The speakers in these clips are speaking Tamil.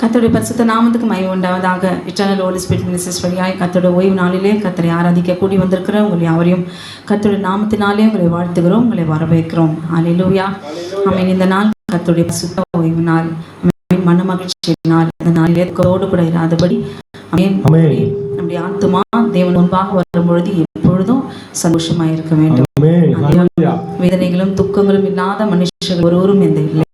கர்த்தருடைய பரிசுத்த நாமத்துக்கு மகிமை உண்டாவதாக. இட்டர்னல் ஹோலி ஸ்பிரிட் மினிஸ்ட்ரிஸ் வழியாய் கர்த்தருடைய ஓய்வு நாளிலே கர்த்தரை ஆராதிக்க கூடி வந்திருக்கிற உங்களை யாவரையும் கர்த்தருடைய நாமத்தினாலே உங்களை வாழ்த்துகிறோம், உங்களை வரவேற்கிறோம். அல்லேலூயா, ஆமென். இந்த நாள் கர்த்தருடைய பரிசுத்த ஓய்வு நாள், மன மகிழ்ச்சி நாள். இந்த நாளிலே கரோடு கூட இராதபடி நம்முடைய ஆத்துமா தேவன் முன்பாக வரும்பொழுது எப்பொழுதும் சந்தோஷமாக இருக்க வேண்டும். வேதனைகளும் துக்கங்களும் இல்லாத மனுஷர்கள் ஒருவரும் எந்த இல்லை.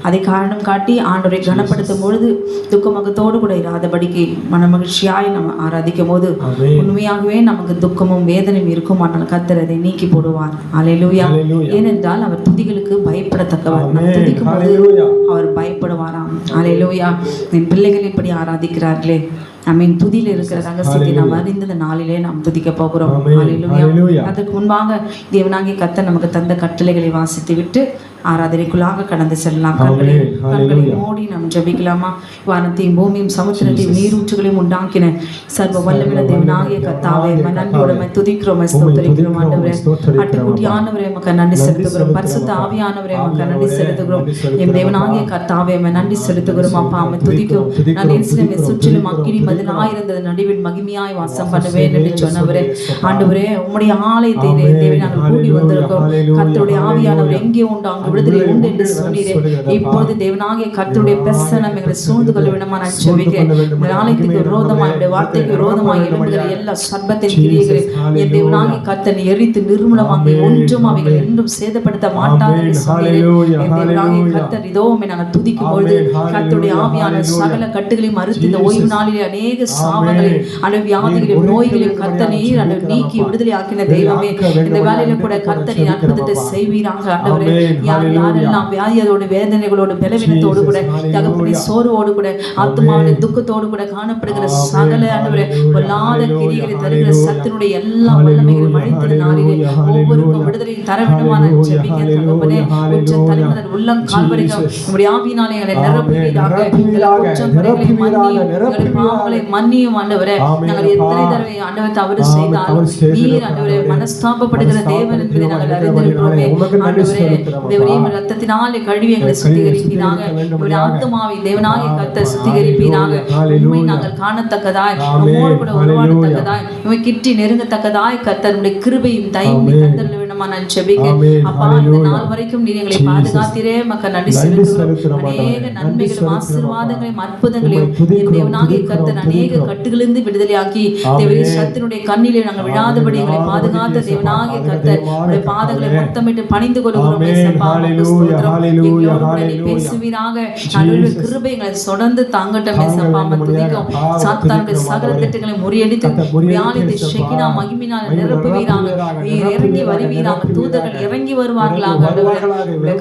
அதை காரணம் காட்டி ஆண்டவரை கனப்படுத்தும் பொழுது துக்கமுகத்தோடு கூட இராதபடிக்கு மன மகிழ்ச்சியாய் நம்ம ஆராதிக்கும் போது உண்மையாகவே நமக்கு துக்கமும் வேதனையும் இருக்கும். ஆனால் கர்த்தர் அதை நீக்கி போடுவார். அல்லேலூயா. ஏனென்றால் அவர் துதிகளுக்கு பயப்படத்தக்கவர். நாம் துதிக்கும் போது அவர் பயப்படுவாராம். அல்லேலூயா. என் பிள்ளைகள் இப்படி ஆராதிக்கிறார்களே, ஆமென். துதியில் இருக்கிற ரகசியத்தை நாம் அறிந்த நாளிலே நாம் துதிக்க போகிறோம். அல்லேலூயா. அதற்கு முன்பாக தேவனாகிய கர்த்தர் நமக்கு தந்த கட்டளைகளை வாசித்து விட்டு ஆராதனைக்குள்ளாக கடந்து செல்லலாம். கண்களை மூடி நாம் ஜெபிக்கலாமா? வானத்தையும் பூமியும் சமுத்திரத்தையும் நீரூற்றுகளையும் உண்டாக்கின சர்வ வல்லமையுள்ள தேவனாகிய கர்த்தாவே, நன்றியோட துதிக்கிறோம், ஸ்தோத்திரிக்கிறோம். ஆண்டவரே, ஆட்டுக்குட்டியானவரே உமக்கு நன்றி செலுத்துகிறோம். பரிசுத்த ஆவியானவரே உமக்கு நன்றி செலுத்துகிறோம். என் தேவனாகிய கர்த்தாவே நன்றி செலுத்துகிறோம். அப்பா அம்மை துதிக்கிறோம். நான் எருசலேமை சுற்றிலும் அக்கினி மதிலாயிருந்தது நடுவில் மகிமையாய் வாசம் பண்ணுவேன் என்று சொன்னவரே, ஆண்டவரே உம்முடைய ஆலயத்தை தேவை நாங்கள் கூடி வந்திருக்கிறோம். கர்த்தருடைய ஆவியானவர் எங்கே உண்டு அங்கு விடுதலை உண்டு என்று சொன்னீரே. இப்பொழுது தேவனாகிய கர்த்தருடைய பிரசன்னம் எங்களை சூழ்ந்து கொள்ள வேண்டுமா நான் ஜெபிக்கிறேன். இந்த ஆலயத்துக்கு விரோதமாய், என்னுடைய வார்த்தைக்கு விரோதமாய் எழும்புகிற எல்லா சர்பத்தின் கிரியைகளை என் தேவனாகிய கர்த்தர் எரித்து நிர்மூலமாக ஒன்றும் அவைகள் என்றும் சேதப்படுத்த மாட்டாது என்று சொன்னீரே. என் தேவனாகிய கர்த்தர் இதோ நாங்கள் துதிக்கும் பொழுது கர்த்தருடைய ஆவியான சகல கட்டுகளையும் மறுத்து இந்த ஓய்வு நாளிலே அநேக சாபங்களை அந்த வியாதிகளையும் நோய்களையும் கர்த்தர் நீர் அந்த நீக்கி விடுதலை ஆக்கின தெய்வமே, இந்த வேலையில கூட கர்த்தர் அற்புதத்தை செய்வீராக. ஆண்டவரே, யாரெல்லாம் வியாதியோடு வேதனைகளோடு பலவீனத்தோடு கூட தகப்பனுடைய சோர்வோடு கூட ஆத்மாவின் துக்கத்தோடு கூட காணப்படுகிற சகல ஆண்டவரே பொல்லாத கிரியைகளை தருகிற சத்தினுடைய எல்லா வல்லமைகளும் அழித்த நாளிலே ஒவ்வொருக்கும் விடுதலை தர வேண்டுமான ஜெபிக்க தகப்பனே, உச்ச தலைமுதல் உள்ளம் கால் வரைக்கும் நம்முடைய ஆவியினாலே எங்களை நிரப்புவீராக. எல்லா குற்றம் குறைகளை மன்னியும், எங்களுடைய பாவங்களை மன்னியும் ஆண்டவரே. நாங்கள் எத்தனை தடவை ஆண்டவர் தவறு செய்தாலும் நீர் ஆண்டவரே மனஸ்தாபப்படுகிற தேவன் என்பதை நாங்கள் அறிந்திருக்கிறோமே. ஆண்டவரே, தேவரே ரத்தத்தினாலே கழுவி எங்களை சுத்திகரிப்பீராக. ஒரு ஆத்துமாவை தேவனாகிய கர்த்தர் சுத்திகரிப்பீராக. உண்மை நாங்கள் காணத்தக்கதாய், நம்மோடு கூட உருவாடத்தக்கதாய், உண்மை கிட்டி நெருங்கத்தக்கதாய் கர்த்தர் உடைய கிருபையும் தயவும் தந்தருள வேண்டுமா நான் ஜெபிக்கிறேன். அப்பா, இந்த நாள் வரைக்கும் நீர் எங்களை பாதுகாத்தீரே, மக்கள் நன்றி செலுத்துகிறோம். அநேக நன்மைகளும் ஆசீர்வாதங்களையும் அற்புதங்களையும் என் தேவனாகிய கர்த்தர் அநேக கட்டுகளிலிருந்து விடுதலையாக்கி தேவரே சத்தினுடைய கண்ணிலே நாங்கள் விழாதபடி எங்களை பாதுகாத்த தேவனாகிய கர்த்தர் உடைய பாதங்களை முத்தமிட்டு பணிந்து கொள்கிறோம். பேசுவீராக. நடுவில் கிருபை எங்களை தொடர்ந்து தாங்கட்டும். சாத்தானுடைய சகல திட்டங்களை முறியடித்து வியாழத்தை ஷெகினா மகிமையினால் நிரப்புவீராக. இறங்கி வருவீராக. தூதர்கள் இறங்கி வருவார்களாக.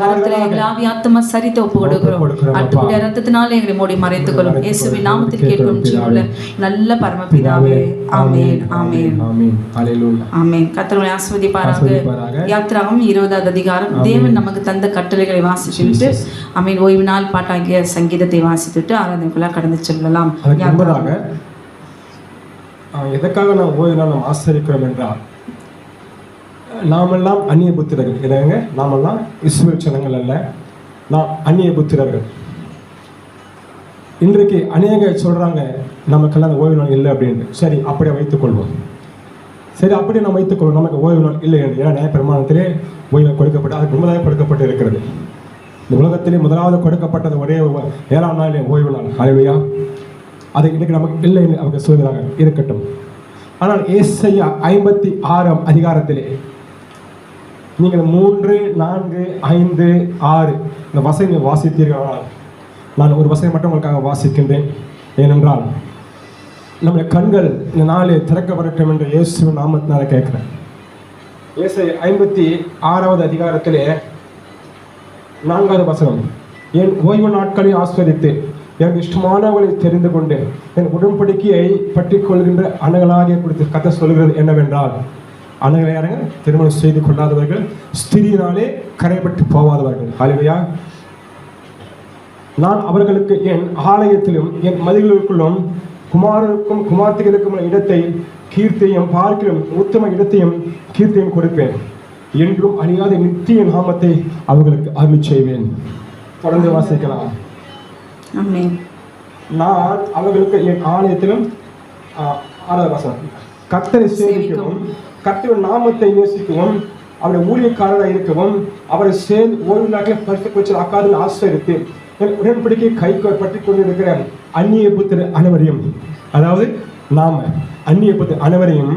கரத்திலே எங்களை ஆவி ஆத்துமா சரித்து ஒப்பு கொடுக்கிறோம். அட்டுடைய ரத்தத்தினாலே எங்களை மூடி மறைத்துக் கொள்ளும். இயேசுவின் நாமத்தில் கேட்கும் ஜீவனுள்ள நல்ல பரமபிதாவே, ஆமென், ஆமென், ஆமென். கர்த்தர் ஆசீர்வதிப்பாராக. யாத்திராகமம் 20வது அதிகாரம். தேவன் நமக்கு தந்த கட்டளைகளை வாசித்துவிட்டு ஆமென் ஓய்வு நாள் பாட்டாகிய சங்கீதத்தை வாசித்துவிட்டு ஆராதனைக்குள்ள கடந்து செல்லலாம். எதற்காக நாம் ஓய்வு நாள் நாம் ஆசரிக்கிறோம் என்றால், நாமெல்லாம் அந்நிய புத்திரர்கள். இல்லைங்க, நாமெல்லாம் இஸ்ரவேல் ஜனங்கள் அல்ல, நாம் அந்நிய புத்திரர்கள். இன்றைக்கு அநேக சொல்றாங்க நமக்கெல்லாம் ஓய்வு நாள் இல்லை அப்படின்னு. சரி, அப்படியே வைத்துக்கொள்வோம். சரி, அப்படியே நாம் வைத்துக்கொள்வோம். நமக்கு ஓய்வு நாள் இல்லை என்று. ஏன்னா நியாயப்பிரமாணத்திலே ஓய்வு கொடுக்கப்பட்டு அதுக்கு முன்னதாக கொடுக்கப்பட்டு இருக்கிறது. இந்த உலகத்திலே முதலாவது கொடுக்கப்பட்டது ஒரே 7ஆம் நாள் ஓய்வு நாள். அல்லேலூயா. அது இன்னைக்கு நமக்கு இல்லை என்று அவங்க சொல்கிறாங்க. இருக்கட்டும். ஆனால் ஏசாயா 56ஆம் அதிகாரத்திலே நீங்கள் 3, 4, 5, 6 இந்த வசனம் வாசித்தீர்கள். நான் ஒரு வசனம் மட்டும் உங்களுக்காக வாசிக்கின்றேன். ஏனென்றால் நம்முடைய கண்கள் இந்த நாளே திறக்கப்படட்டும் என்று இயேசுவின் நாமத்தினால கேட்கிறேன். ஏசாயா 56வது அதிகாரத்திலே 4வது வசனம். என் ஓய்வு நாட்களை ஆஸ்வதித்து எனக்கு இஷ்டமானவர்களை தெரிந்து கொண்டு என் உடன்படிக்கையை பற்றி கொள்கின்ற அணுகளாகிய கொடுத்து கதை சொல்கிறது என்னவென்றால், அணுகளை யாருங்க? திருமணம் செய்து கொள்ளாதவர்கள், ஸ்திரியினாலே கரைப்பட்டு போவாதவர்கள். அல்லேலூயா. நான் அவர்களுக்கு என் ஆலயத்திலும் என் மதில்களுக்குள்ளும் குமாரருக்கும் குமார்த்திகளுக்கும் இடத்தை கீர்த்தியும் பார்க்கிலும் உத்தம இடத்தையும் கீர்த்தியும் கொடுப்பேன். என்றும் அழியாத நித்திய நாமத்தை அவர்களுக்கு அருள் செய்வேன். தொடர்ந்து வாசிக்கலாம். ஆமென். நான் அவர்களுக்கு என் ஆலயத்திலும் 6வது வசனம், கர்த்தரை சேவிக்கவும் கர்த்தரின் நாமத்தை நேசிக்கவும் அவருடைய ஊழியக்காரராக இருக்கவும் அவரை சேர்ந்து ஓய்வு நாட்களை பரிசுத்த ஆக்காது ஆசரித்து என் உடன்படிக்கை கை பற்றி கொண்டிருக்கிற அந்நிய புத்திரர் அனைவரையும், அதாவது நாம அந்நிய புத்திரர் அனைவரையும்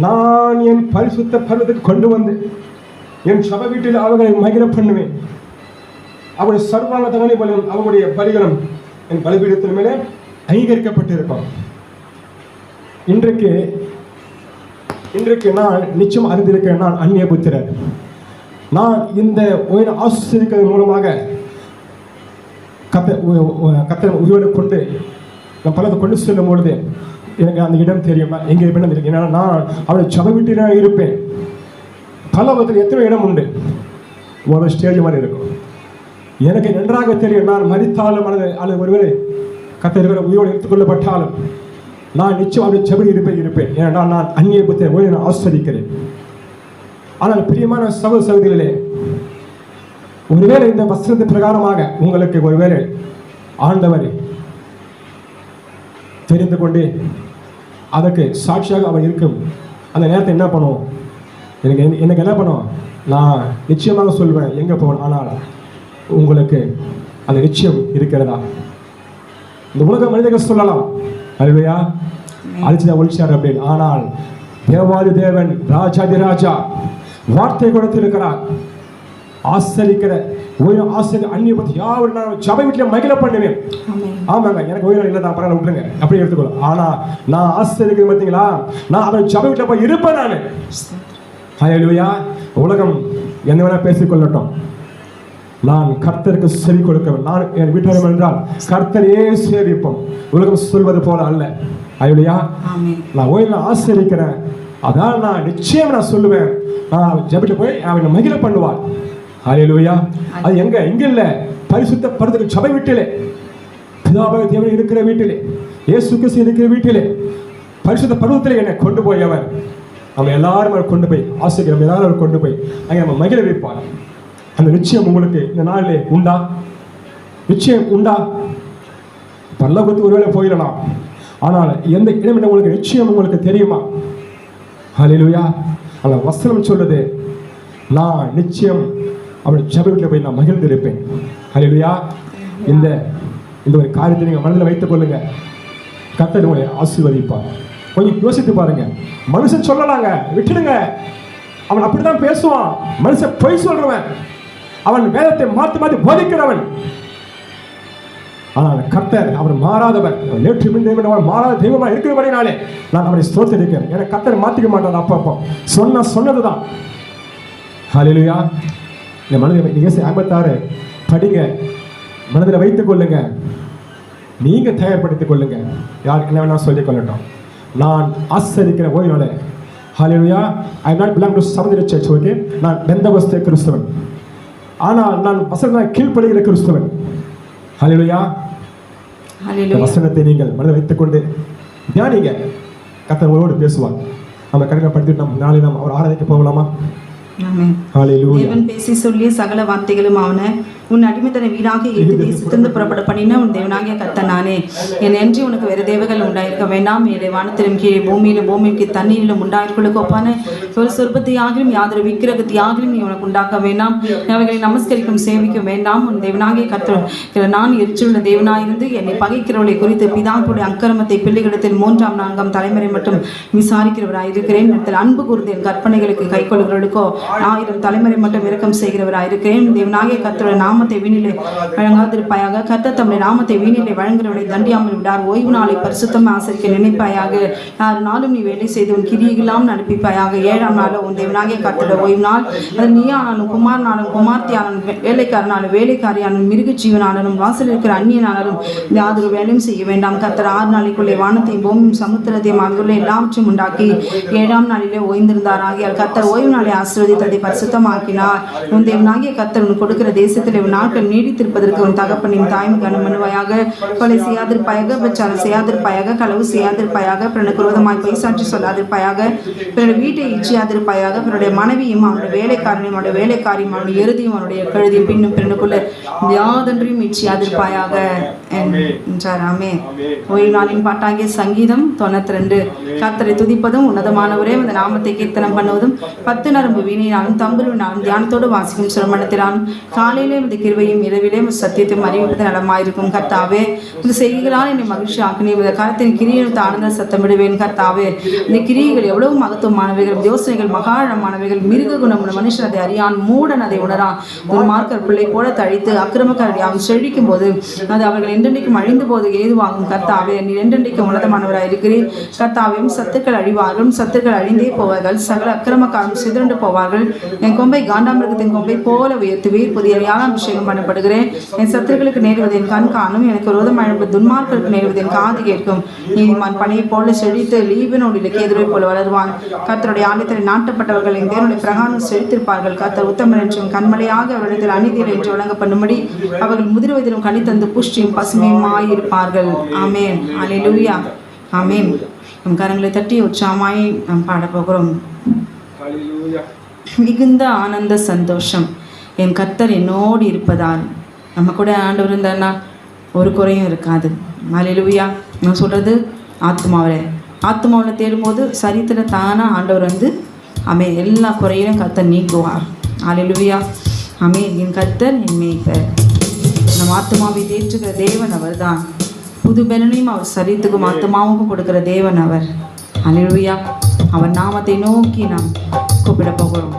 நான் என் பரிசுத்த பர்வத்துக்கு கொண்டு வந்து என் சபை வீட்டில் அவர்களை மகிழ பண்ணுவேன். அவருடைய சர்வாங்க தகவலை பலியும் அவங்களுடைய பலிகளும் என் பலிபீடத்தின் மேலே அங்கீகரிக்கப்பட்டிருக்கும். இன்றைக்கு நான் நிச்சயம் அறிந்திருக்கிறேன், நான் அந்நிய புத்திரர். நான் இந்த உயிரை ஆசிரியக்கிறது மூலமாக கர்த்தர் உயிரோடு கொண்டு நான் பலத்தை கொண்டு செல்லும் பொழுது எனக்கு அந்த இடம் தெரியும். நான் எங்கே இருப்பேன் இருக்கு. ஏன்னா நான் அவளை சபை வீட்டில் இருப்பேன். பல விதத்தில் எத்தனை இடம் உண்டு, ஒரு ஸ்டேஜ் மாதிரி இருக்கும். எனக்கு நன்றாக தெரியும், நான் மரித்தாலும் அல்லது ஒருவேளை கர்த்தர் இருக்கிற உயிரோடு எடுத்துக்கொள்ளப்பட்டாலும் நான் நிச்சயம் அவருடைய சபையில் இருப்பேன். ஏன்னா நான் அந்நிய புத்திரரை ஓய்வு நான் ஆஸ்வதிக்கிறேன். ஆனால் பிரியமான சகோதரிகளே, ஒருவேளை இந்த வசனத்து பிரகாரமாக உங்களுக்கு ஒருவேளை ஆண்டவர் தெரிந்து கொண்டு அதற்கு சாட்சியாக அவர் இருக்கும் அந்த நேரத்தை என்ன பண்ணுவோம், எனக்கு என்ன பண்ணுவோம், நான் நிச்சயமாக சொல்வேன் எங்கே போகணும். ஆனால் உங்களுக்கு அந்த நிச்சயம் இருக்கிறதா? இந்த உலக மனிதர்கள் சொல்லலாம், அல்லையா அழிச்சுதான் ஒழிச்சார் அப்படின்னு. ஆனால் தேவாதி தேவன் ராஜாதி ராஜா வார்த்தை கொடுத்திருக்கிறார். ஆசரிக்கிற ஓய்வு ஆசிரியர் அந்நிய பற்றி யாரும் நான் சபை வீட்டில் மகிழ பண்ணுவேன். ஆமாங்க, எனக்கு ஓய்வு இல்லை தான், பரவாயில்ல விட்டுருங்க, அப்படி எடுத்துக்கொள்ளும். ஆனால் நான் ஆசிரியர் பார்த்தீங்களா, நான் அவன் சபை வீட்டில் போய் இருப்பேன். நான் ஹல்லேலூயா. உலகம் என்ன வேணா பேசிக்கொள்ளட்டும், நான் கர்த்தருக்கு செவி கொடுக்கவேன். நான் என் வீட்டாரம் என்றால் கர்த்தரையே சேவிப்போம், உலகம் சொல்வது போல அல்ல. ஹல்லேலூயா. நான் ஓய்வு ஆசிரியக்கிறேன், அதான் நான் நிச்சயம் நான் சொல்லுவேன், நான் ஜெபிட்டு போய் அவனை மகிழ பண்ணுவார். ஹல்லேலூயா. அது எங்க இங்க இல்ல, பரிசுத்த பர்வதத்துக்கு சபை வீட்டிலே, பிதாவாகிய தேவன் இருக்கிற வீட்டிலே, இயேசு கிறிஸ்து இருக்கிற வீட்டிலே, பரிசுத்த பர்வதத்திலே என்னை கொண்டு போய் அவர் நம்ம எல்லாரும் கொண்டு போய் ஆசிரியர் எல்லாரும் கொண்டு போய் அங்கே நம்ம மகிழ வைப்பார். அந்த நிச்சயம் உங்களுக்கு இந்த நாளிலே உண்டா? நிச்சயம் உண்டா? பரலோகத்துக்கு ஒருவேளை போயிடலாம், ஆனால் எந்த இடம் உங்களுக்கு நிச்சயம் உங்களுக்கு தெரியுமா? ஹல்லேலூயா. அந்த வசனம் சொல்லுது, நான் நிச்சயம் அவருடைய சபை வீட்டில் போய் நான் மகிழ்ந்திருப்பேன். ஹல்லேலூயா. இந்த ஒரு காரியத்தை நீங்கள் மனதில் வைத்துக் கொள்ளுங்க, கர்த்தர் உங்களை ஆசீர்வதிப்பார். கொஞ்சம் யோசித்து பாருங்க. மனுஷன் சொல்லலாங்க, விட்டுடுங்க, அவன் அப்படிதான் பேசுவான். மனுஷன் பொய் சொல்றவன், அவன் வேதத்தை மாற்றி போதிக்கிறவன். ஆனால் கர்த்தர் அவர் மாறாதவர், நேற்று தெய்வம், அவர் மாறாத தெய்வமாக இருக்கிறபடினாலே நான் அவரை ஸ்தோத்திரிக்கிறேன். எனக்கு கர்த்தர் மாற்றிக்க மாட்டார். அப்பப்போ சொன்னதுதான். ஹல்லேலூயா. இந்த மனதில் நீங்கள் 56 படிங்க, மனதில் வைத்துக் கொள்ளுங்க, நீங்க தயார்படுத்திக் கொள்ளுங்க. யார் என்ன வேணா சொல்லிக் கொள்ளட்டும், நான் ஆசரிக்கிற ஓய்வு. Hallelujah. I not belong to Samudra church. Okay, நான் பெந்தகோஸ்தே கிறிஸ்தவன், ஆனால் நான் வசன கீழ்ப்படுகிற கிறிஸ்தவன். ஹல்லேலூயா. வசனத்தை நீங்கள் மனதில் வைத்துக் கொண்டு தியானிங்க, கர்த்தர் உங்களோடு பேசுவார். நம்ம கடினப்படுத்திட்டு நம்ம நாளை நாம் அவர் ஆராதிக்க போகலாமா? தேவன் பேசி சொல்லிய சகல வார்த்தைகளும் அவன உன் அடிமைத்தனை வீடாக ஏற்று தேசத்திலிருந்து புறப்பட பண்ணின உன் தேவனாகிய கர்த்தர் நானே. என் என்று உனக்கு வேறு தேவர்கள் உண்டாயிருக்க வேண்டாம். மேலே வானத்திலும் கீழே பூமியிலும் பூமிக்கு தண்ணீரிலும் உண்டாயிருக்குளுக்கு ஒப்பான ஒரு சொற்பத்தையாகிலும் யாதொரு விக்கிரகத்தையாகிலும் நீ உனக்கு உண்டாக்க வேண்டாம். அவைகளை நமஸ்கரிக்கும் சேவிக்க வேண்டாம். உன் தேவனாகிய கர்த்தர் நான் எரிச்சுள்ள தேவனாயிருந்து என்னை பகைக்கிறவளை குறித்து பிதாக்களுடைய அக்கிரமத்தை பிள்ளைகளிடத்தில் 3ஆம் 4ஆம் தலைமுறை மட்டும் விசாரிக்கிறவராயிருக்கிறேன். இடத்தில் அன்பு கூர்ந்து என் கற்பனைகளுக்கு கை கொள்கிறவர்களுக்கோ 1000 தலைமுறை மட்டும் இரக்கம் செய்கிறவராயிருக்கிறேன். தேவனாகிய கர்த்தருடைய நாமத்தை வீணிலே வழங்காதிருப்பாயாக. கர்த்தர் தம்முடைய நாமத்தை வீணிலே வழங்குகிறவரை தண்டியாமல் விடார். ஓய்வு நாளை பரிசுத்தமாக ஆசரிக்க நினைப்பாயாக. 6 நாளும் நீ வேலை செய்து உன் கிரியைகளாம் நடப்பிப்பாயாக. 7ஆம் நாளும் உன் தேவனாகிய கர்த்தருடைய ஓய்வு நாள். அது நீயானாலும் குமாரனாலும் குமார்த்தியானாலும் வேலைக்காரனாலும் வேலைக்காரியானும் மிருக ஜீவனாலும் வாசல் இருக்கிற அந்நியனாலும் யாதொரு வேலையும் செய்ய வேண்டாம். கர்த்தர் 6 நாளைக்குள்ளே வானத்தையும் பூமியும் சமுத்திரத்தையும் அங்குள்ள எல்லாவற்றையும் உண்டாக்கி 7ஆம் நாளிலே ஓய்ந்திருந்தார். ஆகியால் கர்த்தர் ஓய்வு நாளை ஆசீர்வதித்து பாத்திரத்தை பரிசுத்தமாக்கினார். உன் தேவனாகிய கர்த்தர் உன் கொடுக்கிற தேசத்தில் உன் நாட்கள் நீடித்திருப்பதற்கு உன் தகப்பனின் தாய்மை கனமனுவாயாக. கொலை செய்யாதிருப்பாயாக, விபச்சாரம் செய்யாதிருப்பாயாக, களவு செய்யாதிருப்பாயாக, பிறனுக்கு விரோதமாய் பொய் சாட்சி சொல்லாதிருப்பாயாக, பிறனுடைய வீட்டை இச்சியாதிருப்பாயாக, பிறனுடைய மனைவியும் அவனுடைய வேலைக்காரனையும் அவனுடைய வேலைக்காரியும் அவனுடைய எருதியும் அவனுடைய கழுதியும் பின்னும் பிறனுக்குள்ள யாதொன்றையும் இச்சியாதிருப்பாயாக என்றார். ஆமே. ஓய்வு நாளின் பாட்டாகிய சங்கீதம் 92. கர்த்தரை துதிப்பதும் உன்னதமானவரே அந்த நாமத்தை கீர்த்தனம் பண்ணுவதும் 10 நரம்பு வீணையினாலும் தம்புருவினாலும் தியானத்தோடு வாசிக்கும் சிரமணத்தினாலும் காலையிலே இந்த கிருபையும் இரவிலே சத்தியத்தையும் அறிவிப்பது நலமாயிருக்கும். கர்த்தாவே, இந்த செய்திகளால் என்னை மகிழ்ச்சி ஆக்கினே. இந்த காலத்தின் கிரியத்தை ஆனந்த சத்தமிடுவேன். கர்த்தாவே, இந்த கிரியைகள் எவ்வளவு மகத்துவமானவைகள், யோசனைகள் மகாழமானவைகள். மிருக குணமுள்ள மனுஷன் அதை அறியான், மூடன் அதை உணரான். ஒரு மார்க்கர் பிள்ளை போல தழித்து அக்கிரமக்காரடி அவன் செழிக்கும் போது அது அவர்கள் என்றென்றைக்கும் அழிந்து போது ஏதுவாகும். கர்த்தாவே, நீ என்றென்றைக்கும் உன்னதமானவராக இருக்கிறீர். கர்த்தாவையும் சத்துக்கள் அழிவார்கள், சத்துக்கள் அழிந்தே போவார்கள், சகல அக்கிரமக்காரும் சிதறண்டு போவார்கள். என் கொம்பை காண்டாமிருகத்தின் கொம்பை போல உயர்த்துவீர். புதிய அபிஷேகம் பண்ணப்படுகிறேன். என் சத்துருக்களுக்கு நேருவது என் கண் காணும், எனக்கு விரோதமாக துன்மார்களுக்கு நேருவது என் காது கேட்கும். நீதிமான் பணியை போல செழித்து லீபனோடு கேதுரை போல வளருவான். கர்த்தருடைய ஆலயத்தில் நாட்டப்பட்டவர்கள் என் தேவனுடைய பிரகாரம் செழித்திருப்பார்கள். கர்த்தர் உத்தமர் என்றும் கண்மலையாக அவரிடத்தில் அநீதியில் என்று வழங்க பண்ணும்படி அவர்கள் முதிர் வயதிலும் கனி தந்து புஷ்டியும் பசுமையுமாயிருப்பார்கள். ஆமேன். அல்லேலூயா. ஆமேன். நம் கரங்களை தட்டி உற்சாகமாய் நாம் பாடப்போகிறோம். மிகுந்த ஆனந்த சந்தோஷம் என் கர்த்தர் என்னோடு இருப்பதால். நம்ம கூட ஆண்டவர் இருந்தான்னா ஒரு குறையும் இருக்காது. அல்லேலூயா. நான் சொல்கிறது ஆத்மாவில் தேடும்போது சரீரத்தில் தானாக ஆண்டவர் வந்து எல்லா குறையிலும் கர்த்தர் நீக்குவார். அல்லேலூயா. என் கர்த்தர் என் மேய்ப்பர். நம் ஆத்மாவை தேற்றுகிற தேவன் அவர் தான். புது பலனையும் அவர் சரீரத்துக்கும் ஆத்மாவுக்கும் கொடுக்கிற தேவன் அவர். அல்லேலூயா. அவர் நாமத்தை நோக்கி நாம் கூப்பிட போகிறோம்.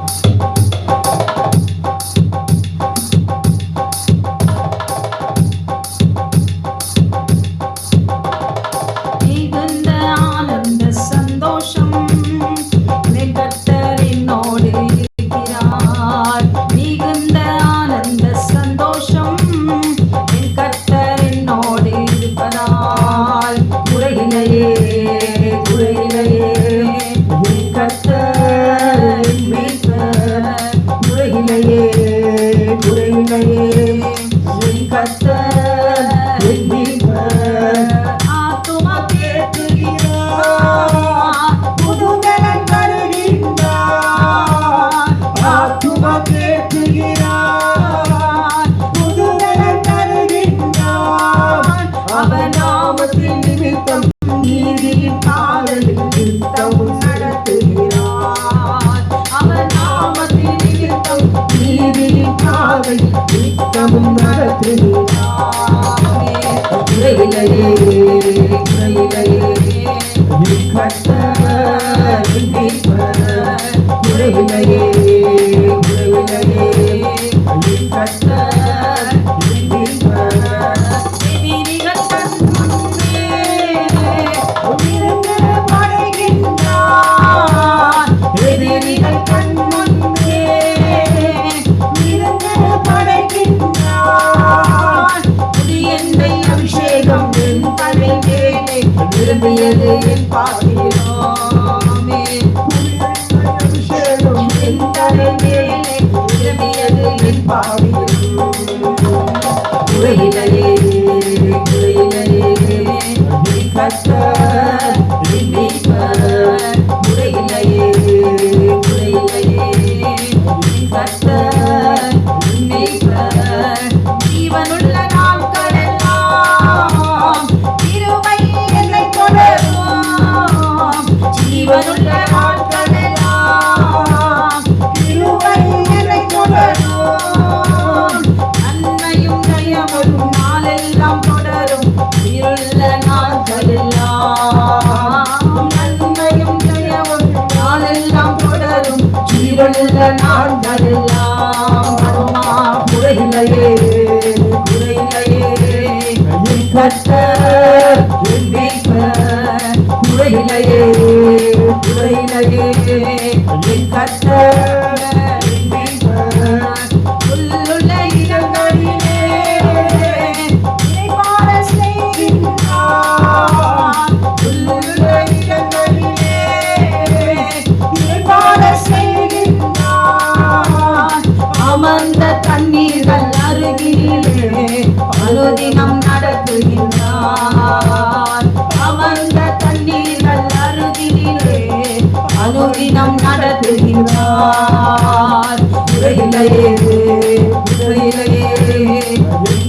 வருகிறார். அமர்ந்த தண்ணீர்கள் அருகினிலே அனுதினம் நடத்துகிறார். குறையில்லையே குறையில்லையே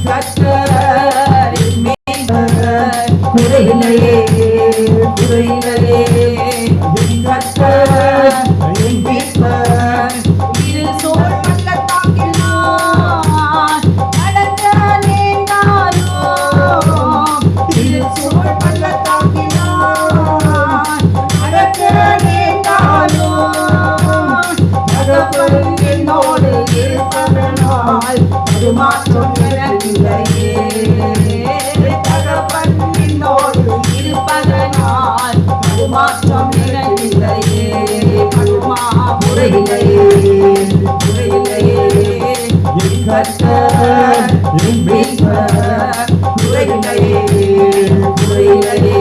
கர்த்தர் என் மேய்ப்பர். குறையில்லையே குறையில்லையே கர்த்தர் என் மீட்பர். இருள் சூழ் பள்ளத்தாக்கில் நான் நடக்க நேர்ந்தாலும், இருள் சூழ் பள்ளத்தாக்கில் நான் நடக்க நேர்ந்தாலும், தகப்பன் என்னோடு இருப்பதனால் அது மாற்றம் எனக்கில்லையே. தகப்பன் என்னோடு இருப்பதனால் அது மாற்றம் எனக்கில்லையே. படுமா குறையில்லையே குறையில்லையே கர்த்தர் என் மீட்பர். குறையில்லையே குறையில்லையே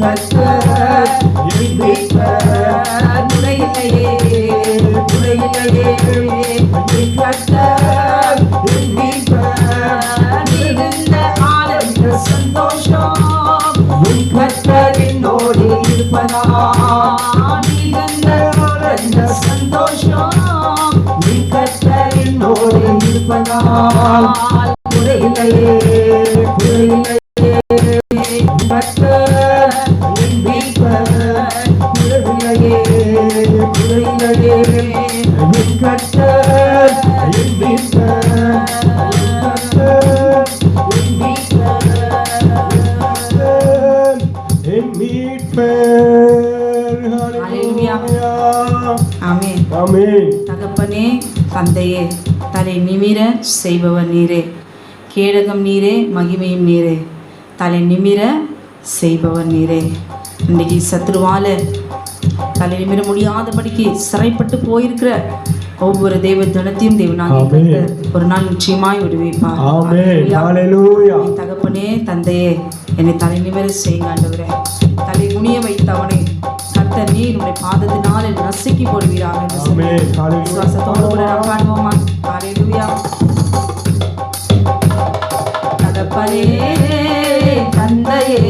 கர்த்தர் என் மீட்பர். குறையில்லையே குறையில்லையே கர்த்தர் என் மீட்பர். மிகுந்த ஆனந்த சந்தோஷம் கர்த்தர் என்னோடு இருப்பதால். மிகுந்த ஆனந்த சந்தோஷம் கர்த்தர் என்னோடு இருப்பதால். குறையில்லையே குறையில்லையே கர்த்தர் என் மீட்பர். குறையில்லையே குறையில்லையே கர்த்தர் என் மீட்பர். கர்த்தர் என் மீட்பர். என் மீட்பர். ஹல்லேலூயா. ஆமென். ஆமென். தகப்பனே தந்தையே, தலை நிமிர செய்பவர் நீரே. கேடகம் நீரே, மகிமையும் நீரே. தலை நிமிர செய்பவர் நீரே. இன்னைக்கு சத்ருவால தலை நிமிர முடியாதபடிக்கு சிறைப்பட்டு போயிருக்கிற ஒவ்வொரு தேவ ஜனத்தையும் தேவனாகிய கர்த்தர் ஒரு நாள் நிச்சயமாய் விடுவிப்பார். ஆமென். ஹல்லேலூயா. என் தகப்பனே தந்தையே, என்னை தலை நிமிர செய்யுங்க ஆண்டவரே. தலை குனிய வைத்தவனை கர்த்தர் நீர் உடைய பாதத்தினால் நசுக்கி போடுவீராக என்று சொல்லி ஆமென். ஹல்லேலூயா. விசுவாசத்தோடு கூட நாம் பாடுவோமா? ஹல்லேலூயா. தகப்பனே தந்தையே,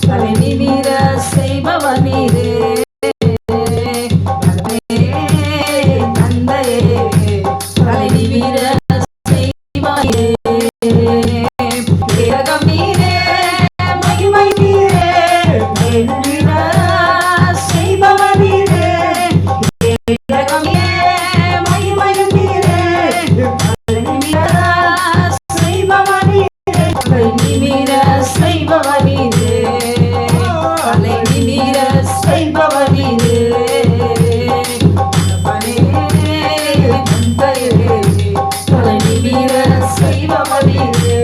தலை நிமிர செய்பவர் நீரே. தந்தையே தலை நிமிர செய்பவர் நீரே. கேடகம் நீரே, மகிமை நீரே. நிமிர செய்பவர் நீரே. கேடகம் நீரே, மகிமையும் நீரே. தலை நிமிர செய்பவர் நீரே. தலை நிமிர செய்பவர் நீரே. தலை நிமிர செய்பவர் நீரே. தகப்பனே தந்தையே, தலை நிமிர செய்பவர் நீரே.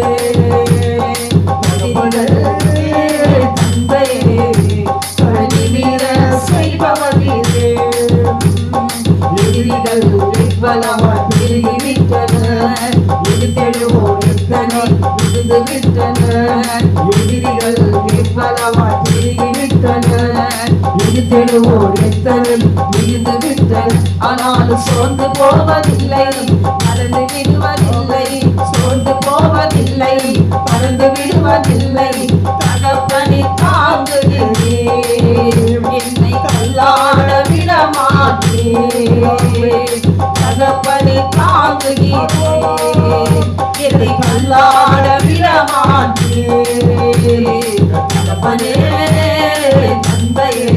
தந்தையே தலை நிமிர செய்பவர் நீரே. எதிரிகள் விட்வலமாய் பெருகிவிட்டனர். எதிர்த்தெழுவோர் எத்தனை விழுந்து விட்டனர். எதிரிகள் விட்வலமாய் பெருகிவிட்டனர். எதிர்த்தெழுவோர் எத்தனை விழுந்து விட்டனர். ஆனாலும் சோர்ந்து போவதில்லை, மறந்து விடுவதில்லை. சோர்ந்து போவதில்லை, மறந்து விடுவதில்லை. தகப்பனை தாங்குகிறேன், என்னை தள்ளாட விடமாட்டேன். தகப்பனை தாங்குகிறேன், என்னை தள்ளாட விடமாட்டேன். தகப்பனே தந்தையே,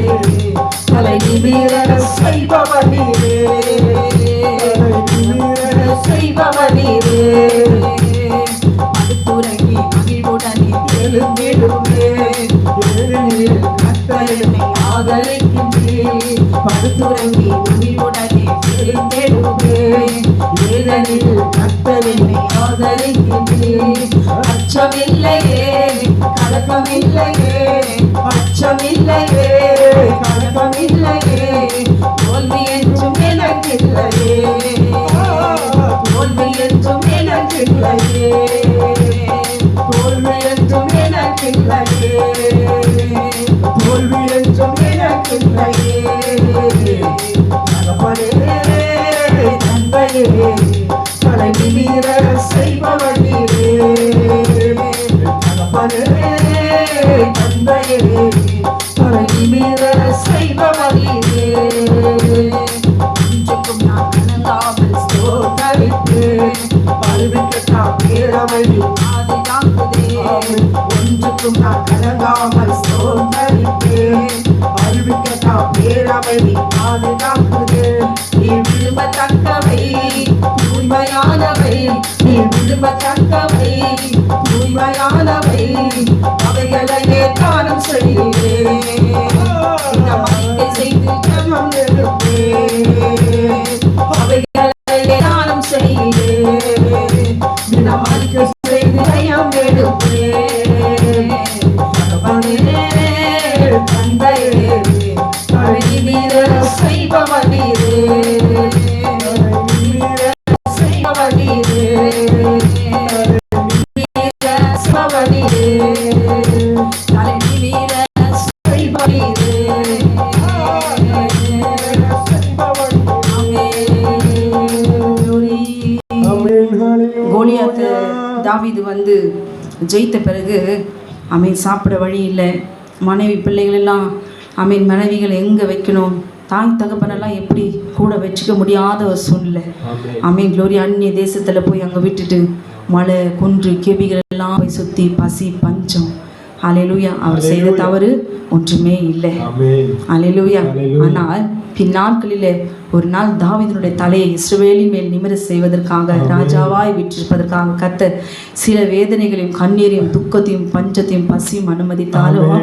தலை நிமிர செய்பவர் நீரே. செய்பவர் நீரே. அடுத்துறங்கி மகிழ்வுடனே எழுந்திடுவேன். கர்த்தரை ஆதரிக்கின்றேன். படுத்துறங்கி மகிழ்வுடனே எழுந்திடுவேன். ஏனெனில் கர்த்தரை ஆதரிக்கின்றேன். அச்சமில்லையே கலக்கமில்லையே. அச்சமில்லையே கலக்கமில்லையே. தோல்வி என்றும் எனக்கில்லையே. தோல்வி என்றும் எனக்கில்லையே. தோல்வி என்றும் எனக்கில்லையே. தோல்வி என்றும் எனக்கில்லையே. தகப்பனே தந்தையே, தலை நிமிர செய்பவர் நீரே. தகப்பனே தந்தையே தலைமீற செய்பவரே இன்றைக்கும் நான் கலங்காமல் ஸ்தோத்தரித்து அறிவிக்கட்டா பேரவை பாதுகாக்குதே ஒன்றுக்கும் நான் கலங்காமல் ஸ்தோத்தரித்து அறிவிக்கட்டா பேரவை பாதுகாக்குதே நீ விரும்பத்தக்கவை தூய்மையானவை நீ விரும்பத்தக்கவை தூய்மையானவை அவைகளையே தானம் செய்கிறேன் அறிக்கை செய்து ஜெபம் எடுப்பேன் அவைகளையே தானம் செய்கிறேன் அறிக்கை செய்து ஜெயம் எடுப்பேன் தந்தையே நீர செய்பவரே கோலியாத்து தாவீது வந்து ஜெயித்த பிறகு அமீன் சாப்பிட வழி இல்லை, மனைவி பிள்ளைகள் எல்லாம் அமீன் மனைவிகளை எங்கே வைக்கணும், தாய் தகப்பனெல்லாம் எப்படி கூட வச்சுக்க முடியாத ஒரு சூழ்நிலை. அமீன் க்ளோரி அந்நிய தேசத்தில் போய் அங்கே விட்டுட்டு மலை குன்று கேபிகள் எல்லாம் போய் சுற்றி பசி பஞ்சம். அல்லேலூயா. அவர் செய்த தவறு ஒன்றுமே இல்லை. அல்லேலூயா. ஆனால் பின்னாட்களிலே ஒரு நாள் தாவீதினுடைய தலையை இஸ்ரவேலின் மேல் நிமிர செய்வதற்காக ராஜாவாய் விற்றிருப்பதற்காக கர்த்தர் சில வேதனைகளையும் கண்ணீரையும் துக்கத்தையும் பஞ்சத்தையும் பசியும் அனுமதித்தாலும்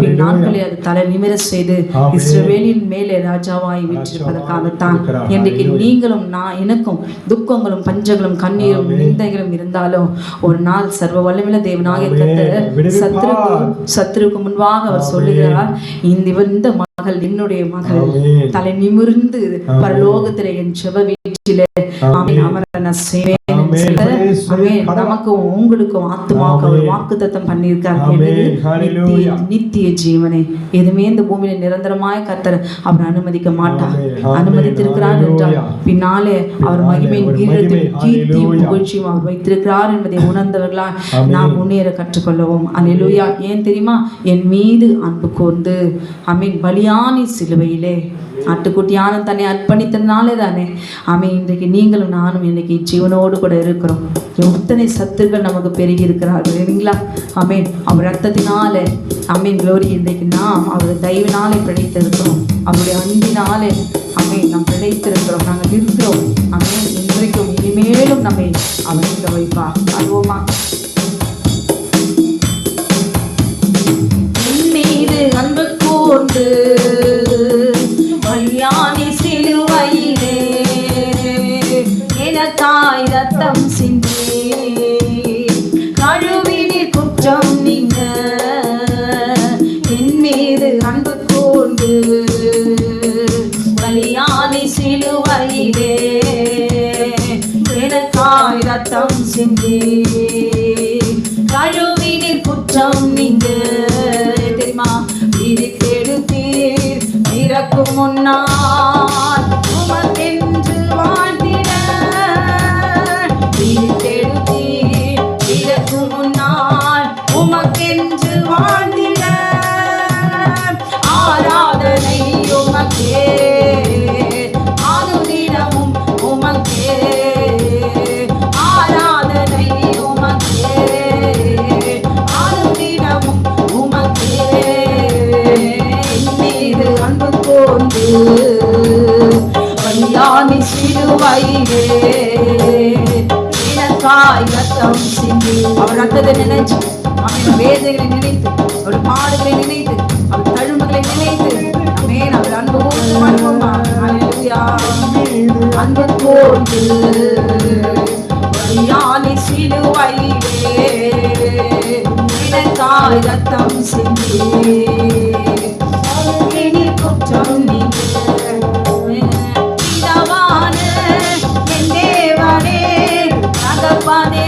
பின்னாட்களில் அது தலை நிமிர செய்து இஸ்ரவேலின் மேலே ராஜாவாய் விற்றிருப்பதற்காகத்தான். இன்றைக்கு நீங்களும் நான் எனக்கும் துக்கங்களும் பஞ்சங்களும் கண்ணீரும் நிந்தைகளும் இருந்தாலும் ஒரு நாள் சர்வ வல்லமையுள்ள தேவனாகிய கர்த்தர் சத்துருக்கு முன்பாக அவர் சொல்லுகிறார், இந்த மகள் என்னுடைய மகள் தலை நிமிர்ந்து பரலோகத்திலே என் செப வீட்டிலே அமர நான் செய்வேன். நமக்கும் உங்களுக்கும் ஆத்துமாவுக்கு அவர் வாக்குத்தத்தம் பண்ணியிருக்கார், நித்திய ஜீவனை. எதுவுமே இந்த பூமியில நிரந்தரமாய் கர்த்தர் அவர் அனுமதிக்க மாட்டார். அனுமதித்திருக்கிறார் என்றால் பின்னாலே அவர் மகிமையின் கீழத்தையும் கீர்த்தியும் புகழ்ச்சியும் அவர் வைத்திருக்கிறார் என்பதை உணர்ந்தவர்களால் நாம் முன்னேற கற்றுக்கொள்ளவும். அல்லேலூயா. ஏன் தெரியுமா? என் மீது அன்பு கூர்ந்து அமீன் பலியானி சிலுவையிலே ஆட்டுக்குட்டியான தன்னை அர்ப்பணித்தனாலே தானே அமீன் இன்றைக்கு நீங்களும் நானும் இன்னைக்கு ஜீவனோடு கூட இருக்கிறோம். எத்தனை சத்துக்கள் நமக்கு பெருகி இருக்கிறார்கள் இல்லைங்களா? அமீன் அவர் ரத்தத்தினாலே அமீன் க்ளோரி இன்றைக்கு நாம் அவருடைய தயவினாலே பிழைத்திருக்கிறோம், அவருடைய அன்பினாலே அமீன் நாம் பிழைத்திருக்கிறோம், நாங்கள் இருக்கிறோம். அமீன் இன்றைக்கும் இனிமேலும் நம்மை அவர் இருக்க வைப்பார். அதுவோமா? அன்பு கூர்ந்து பலியானி சிலுவையிலே எனக்காய் ரத்தம் சிந்தி கழுவினீர் குற்றம் நீங்க என் மீது அன்பு கூர்ந்து பலியானி சிலுவையிலே எனக்காய் ரத்தம் சிந்தி கழுவினீர் குற்றம் நீங்க தெரியுமா? பிரித்தெடுத்தீர் பிறக்கும் முன்னால் உமக்கென்று வாழ்ந்திட, பிரித்தெடுத்தீர் பிறக்கும் முன்னால் உமக்கென்று வாழ்ந்திட, ஆராதனை உமக்கே ஆனுதினமும் உமக்கே, ஆராதனை உமக்கே ஆனுதினமும் உமக்கே, மீது அன்பு கூர்ந்து பலியானி சிலுவையிலே எனக்காய் ரத்தம் சிந்தி. அவர் ரத்தத்தை நினைச்சு அவன் வேதனைகளை நினைத்து அவர் பாடுகளை நினைத்து அவர் தழும்புகளை நினைத்து அமேன் அவர் அன்பு கூர்ந்து வாழ்வோமா? அல்லேலூயா. அன்பு கூர்ந்து பலியானி சிலுவையிலே எனக்காய் ரத்தம் சிந்தி குற்றம் நீங்க பிதாவான என் தேவனே தகப்பனே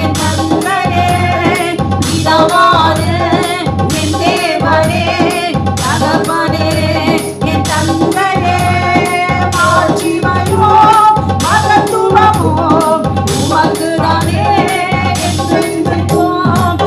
என் தந்தையே, பிதாவான என் தேவனே தகப்பனே என் தந்தையே, மாட்சிமையோ மகத்துவமோ உமக்குதானே என்றென்றைக்கும்,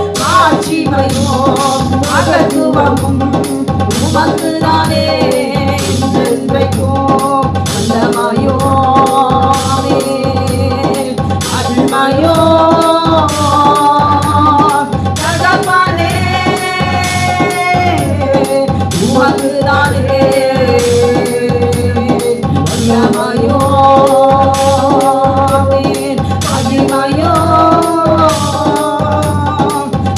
உமக்குதானே வல்லமையோ மகிமையோ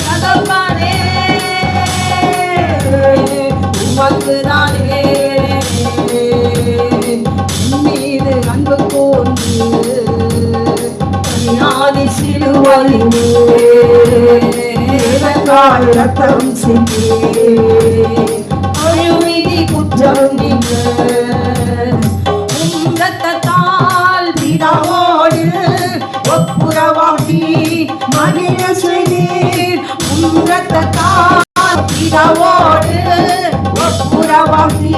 தகப்பனே உமக்குதானே மீது அன்பு கூர்ந்து பணியாதி சிலுவையிலே எனக்காய் ரத்தம் சிந்தி அழுவிதி குற்றம் நீங்க உம் ரத்தத்தால் பிதாவோடு ஒப்புரவாகி மகிழ செய்தீர் உம் ரத்தத்தால் பிதாவோடு ஒப்புரவாகி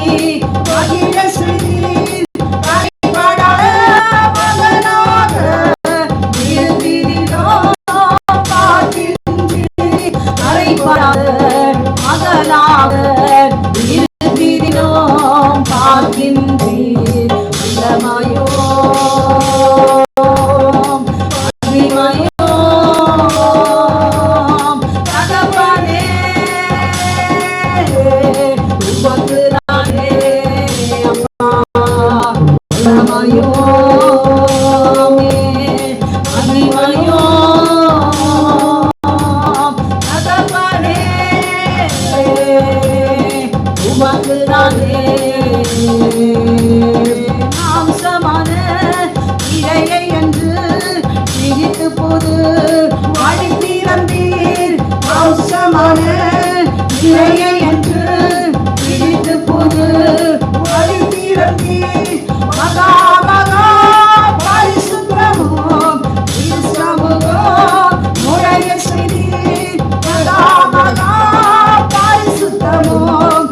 மகிழ செய்தீர் மகனாக இருந்தினோம் பார்க்கின்றீர் வல்லமையோ மகிமையோ தகப்பனே உமக்குதானே அப்பா வல்லமையோ மகிமையோ உமக்குதானே மாம்சமான இறையை என்று பிரித்து போது வாழி திறந்தீர் மாம்சமான இறையை என்று பிரித்து போது வாழி திறந்தீர் மகா மகா பரிசுத்தமும் சமூகம் நுழைய செய்தீர் மகா மகா பரிசுத்தமும்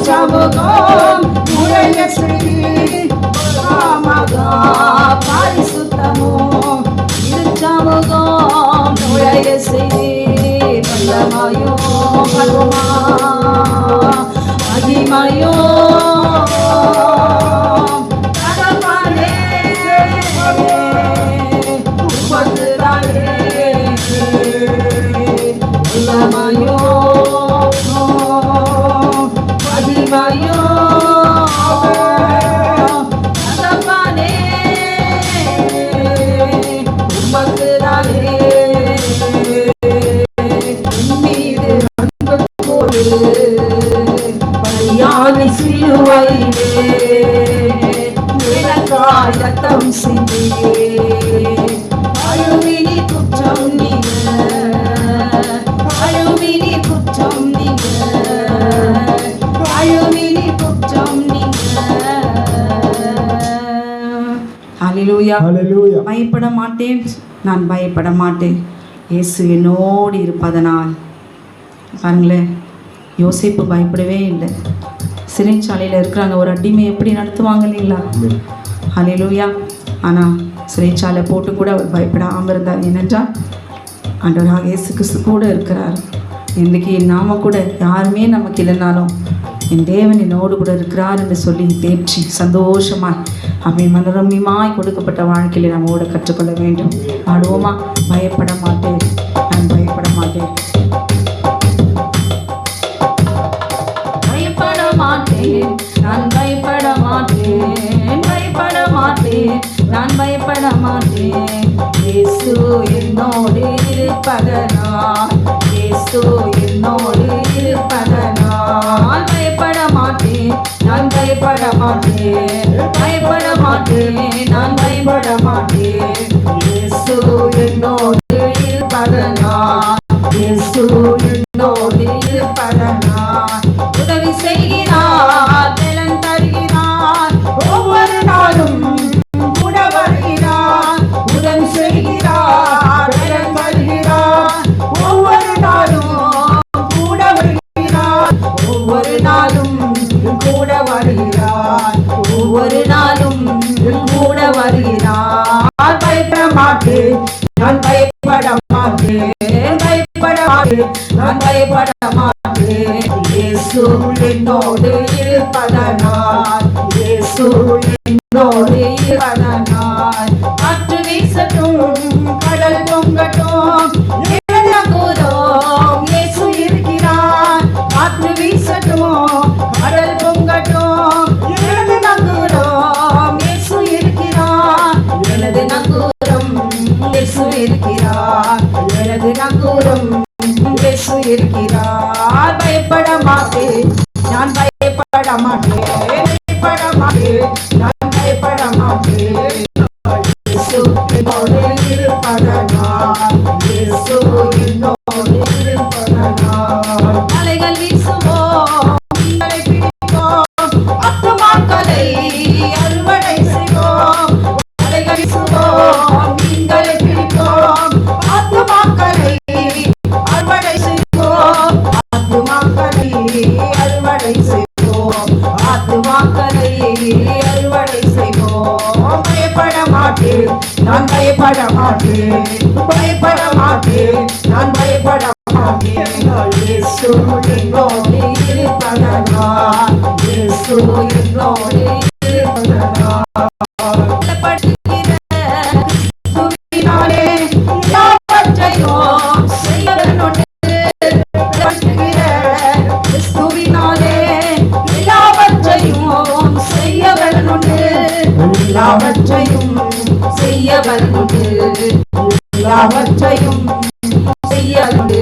சமூகம் நுழைய செய்தீர் மகா பரிசுத்தமும் சமூகம் நுழைய செய்தீர் வல்லமையோ மகிமையோ தகப்பனே உமக்குதானே வல்லமையோ மகிமையோ தகப்பனே உமக்குதானே மீது அன்பு போடு பலியானி சிலுவையிலே எனக்காய் ரத்தம் சிந்தியே அழுவினி குற்றம் நீங்க அழுவினி குற்றம் நீங்க அழுவினி குற்றம் நீங்க ஹல்லேலூயா ஹல்லேலூயா. பயப்பட மாட்டேன், நான் பயப்பட மாட்டேன், இயேசு என்னோடு இருப்பதனால். பாருங்களேன், யோசிப்பு பயப்படவே இல்லை. சிறைச்சாலையில் இருக்கிறாங்க, ஒரு அடிமை எப்படி நடத்துவாங்க இல்லைங்களா? ஹல்லேலூயா. ஆனால் சிறைச்சாலை போட்டு கூட அவர் பயப்படாமல் இருந்தார். ஏனென்றால் ஆண்டவராக இயேசு கிறிஸ்து கூட இருக்கிறார். இன்றைக்கி நாம கூட யாருமே நமக்கு இல்லைனாலும் என் தேவன் என்னோடு கூட இருக்கிறார் என்று சொல்லி தேற்றி சந்தோஷமாய் அப்படி மனரம்யமாய் கொடுக்கப்பட்ட வாழ்க்கையில் நம்ம ஓட கற்றுக்கொள்ள வேண்டும். ஆடுவோமா? பயப்பட மாட்டேன், நான் பயப்பட மாட்டேன், பயப்பட மாட்டேன், நான் பயப்பட மாட்டேன், பயப்பட மாட்டேன், நான் பயப்பட மாட்டேன். இயேசு என்னோடு இருப்பதனால், இயேசு என்னோடு இருப்பதனால் பயப்பட மாட்டேன், நான் பயப்பட மாட்டேன், பயப்பட மாட்டேன், நான் பயப்பட மாட்டேன். இயேசு என்னோடு இருப்பதனால், இயேசு என்னோடு இருப்பதனால் உதவி செய்கிறார், பலன் தருகிறார், ஒவ்வொரு நாளும் கூட வருகிறார். உதவி செய்கிறார், பலன் தருகிறார், ஒவ்வொரு நாளும் கூட வருகிறார். ஒவ்வொரு நாளும் கூட வருகிறார், ஒவ்வொரு நாளும் கூட வருகிறார். பயப்பட மாட்டேன், நான் பயப்பட மாட்டேன், பயப்பட மாட்டேன், நான் பயப்பட மாட்டேன். இயேசு என்னோடு இருப்பதனால், இயேசு என்னோடு இருப்பதனால் காற்று வீசட்டும், கடல் பொங்கட்டும், இயேசு இருக்கிறார். காற்று வீசட்டும், இருக்கிறார். பயப்பட மாட்டேன், நான் பயப்பட மாட்டேன், பயப்பட மாட்டேன், நான் பயப்பட மாட்டேன். இயேசு என்னோடு இருப்பதனால், இயேசு என்னோடு இருப்பதனால். அலைகள் வீசுவோம், மீன்களை பிடிப்போம், ஆத்துமாக்களை அறுவடை செய்வோம். அலைகள் வீசுவோம், மீன்களை பிடிப்போம், ஆத்துமாக்களை அறுவடை செய்வோம். ஆத்துமாக்களை அறுவடை செய்வோம், ஆத்துமாக்களை அறுவடை செய்வோம். பயப்பட மாட்டேன், நான் பயப்பட மாட்டேன், பயப்பட மாட்டேன், நான் பயப்பட மாட்டேன். இயேசு என்னோடு இருப்பதனால், இயேசு என்னோடு இருப்பதனால். கிறிஸ்துவினாலே யாவற்றையும் செய்யவனுண்டு. கிறிஸ்துவினாலே எல்லாவற்றையும் செய்யவனுண்டு, எல்லாவற்றையும் செய்யவனுண்டு, எல்லாவற்றையும் செய்யவனுண்டு.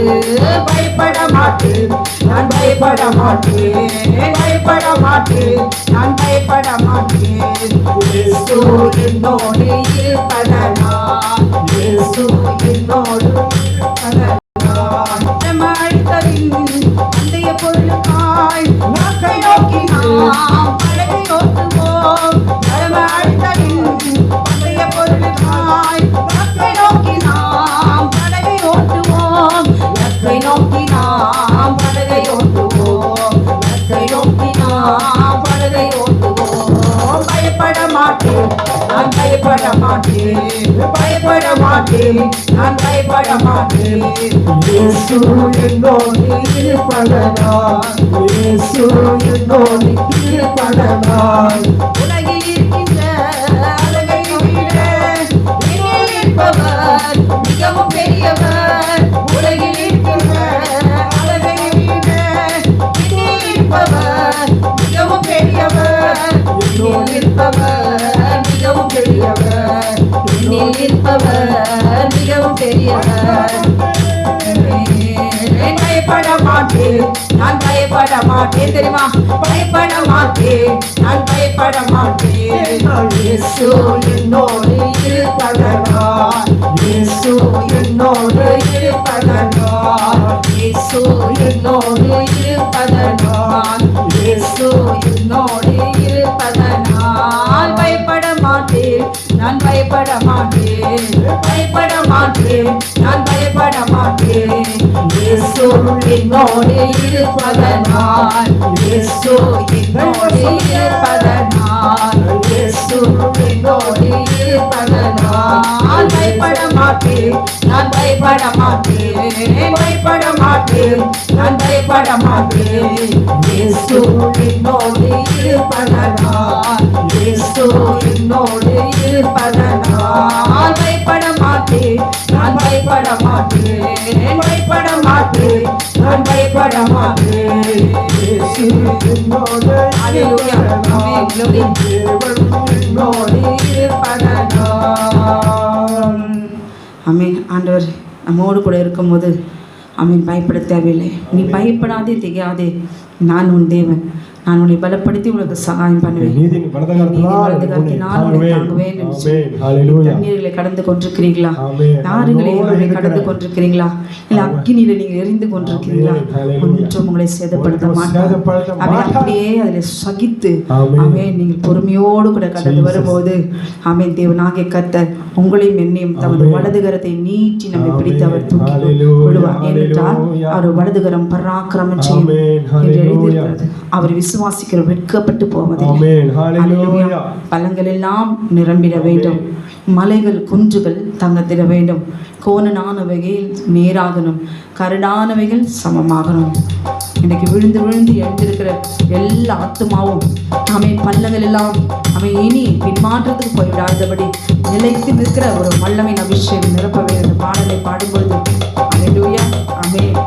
பயப்பட மாட்டேன், நான் பயப்பட மாட்டேன், பயப்பட மாட்டேன், நான் பயப்பட மாட்டேன். இயேசு என்னோடு இருப்பதனால், இயேசு என்னோடு இருப்பதனால். அழித்தலின் அந்தைய பொருளுக்காய் நாக்கை நோக்கி நாம் படகை ஓட்டுவோம். அழித்தலின் அந்தைய பொருளுக்காய் நாக்கை நோக்கி நாம் படகை ஓட்டுவோம். நாக்கை நோக்கி நாம் படகை ஓட்டுவோம், நாக்கை நோக்கி நாம் படகை ஓட்டுவோம். பயப்பட மாட்டேன், நான் பயப்பட மாட்டேன், பயப்பட மாட்டேன், நான் பயப்பட மாட்டேன். இயேசு என்னோடு இருப்பதனால், இயேசு என்னோடு இருப்பதனால். உலகில் இருக்கின்ற அழகை விட என்னில் இருப்பவர் மிகவும் பெரியவர். உலகில் இருக்கின்ற அழகை விட என்னில் இருப்பவர் மிகவும் பெரியவர். என்னில் இருப்பவர் மிகவும் பெரியவர், என்னில் இருப்பவர் மிகவும் பெரியவர். பயப்பட மாட்டேன், நான் பயப்பட மாட்டேன். தெரியுமா? பயப்பட மாட்டேன், நான் பயப்பட மாட்டேன். இயேசு என்னோடு இருப்பதனால், இயேசு என்னோடு இருப்பதனால், இயேசு என்னோடு இருப்பதனால், இயேசு என்னோடு இருப்பதனால். பயப்பட மாட்டேன், நான் பயப்பட மாட்டேன், பயப்பட மாட்டேன், நான் பயப்பட மாட்டேன். இயேசு என்னோடு இருப்பதனால், இயேசு என்னோடு இருப்பதனால், இயேசு என்னோடு இருப்பதனால். பயப்பட மாட்டேன், நான் பயப்பட மாட்டேன், பயப்பட மாட்டேன், நான் பயப்பட மாட்டேன். இயேசு என்னோடு இருப்பதனால், இயேசு என்னோடு இருப்பதனால். பயப்பட மாட்டேன், நான் பயப்பட மாட்டேன், பயப்பட மாட்டேன், நான் பயப்பட மாட்டேன். இயேசு என்னோடு இருப்பதனால், தேவன் என்னோடு இருப்பதனால். ஆமென். ஆண்டவர் நம்மோடு கூட இருக்கும்போது ஆமென் பயப்பட தேவையில்லை. நீ பயப்படாதே, திகையாதே, நான் உன் தேவன், நான் உன்னை பலப்படுத்தி உனக்கு சகாயம் பண்ணுவேன். நீதியின் வலதுகரத்தினால் உன்னை தாங்குவேன் என்று சொல்லி தண்ணீர்களை கடந்து கொண்டிருக்கிறீங்களா? யாருங்களை கடந்து கொண்டிருக்கிறீங்களா? இல்ல அக்கினியில நீங்க எரிந்து கொண்டிருக்கிறீங்களா? ஒன்றும் உங்களை சேதப்படுத்த மாட்டார். அவன் அப்படியே அதில் சகித்து ஆமென் நீங்கள் பொறுமையோடு கூட கடந்து வரும்போது ஆமென் தேவனாகிய கர்த்தர் உங்களையும் என்னையும் தமது வலதுகரத்தை நீட்டி நம்மை பிடித்து அவர் தூக்கி விடுவார். ஏனென்றால் அவர் வலதுகரம் பராக்கிரமம் செய்யும் என்று எழுதியிருக்கிறது. அவர் விசுவாசிக்கிற வெட்கப்பட்டு போவதில்லை. பழங்கள் எல்லாம் நிரம்பிட வேண்டும், மலைகள் குன்றுகள் தங்கத்திட வேண்டும், கோணனானவைகள் நேராகணும், கரடானவைகள் சமமாகணும். இன்னைக்கு விழுந்து விழுந்து எழுந்திருக்கிற எல்லா ஆத்துமாவும் பள்ளங்கள் எல்லாம் இனி பின்மாற்றத்துக்கு போய்விடாதபடி நிலைத்து நிற்கிற ஒரு வல்லமையின் அபிஷேகம் நிரப்ப வேண்டும். பாடலை பாடும்பொழுது அல்லேலூயா ஆமென்.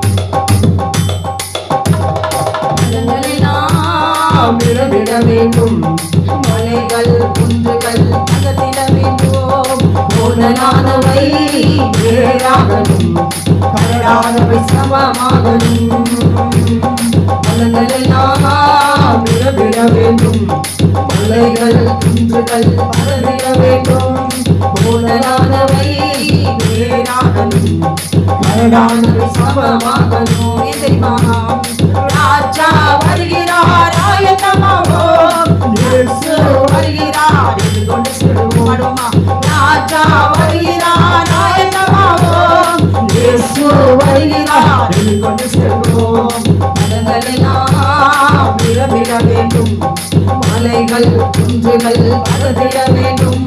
நிரம்பிட வேண்டும், மலைகள் குன்றுகள் தகத்திட வேண்டும், கோணலானவை நேராகணும், கரடானவை சமமாகணும். மலங்களெல்லாம் விட வேண்டும், மலைகள் குன்றுகள் பரவிட வேண்டும். கோணலானவை வேறாகணும், கரடானவை சமமாகணும். ஏன் தெரியுமா? ராஜா வருகிறார், ஆயத்தமாவோம். இயேசு வருகிறார், எதிர்கொண்டு செல்வோம். ராஜா வருகிறார், ஆயத்தமாவோம். இயேசு வருகிறார், எதிர்கொண்டு செல்வோம். மதங்களெல்லாம் விட வேண்டும், மலைகள் குன்றுகள் பரவிட வேண்டும்.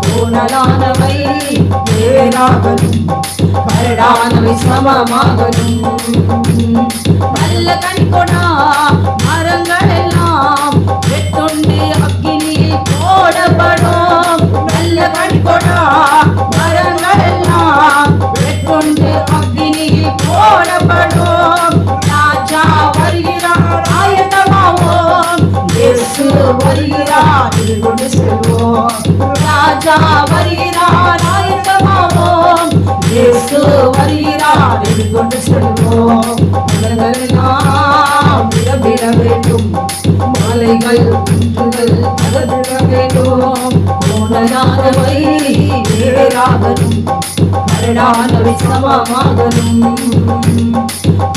கோணலானவை வேறாகணும், கரடானவை சமமாகணும். நல்ல கனிகொடா மரங்கள் எல்லாம் வெட்டுண்டு அக்கினியில் போடப்படும். நல்ல கனிகொடா மரங்கள் எல்லாம் வெட்டுண்டு அக்கினியில் போடப்படும். ராஜா வருகிறார், ஆயத்தமாவோம். இயேசு வருகிறார், எதிர்கொண்டு செல்வோம். ராஜா வருகிறார், ஆயத்தமாவோம். இயேசு வருகிறார், எதிர்கொண்டு செல்வோம். மலங்களெல்லாம் விட வேண்டும், மலைகள் குன்றுகள் பரவிட வேண்டும். கோணலானவை வேறாகணும், கரடானவை சமமாகணும்.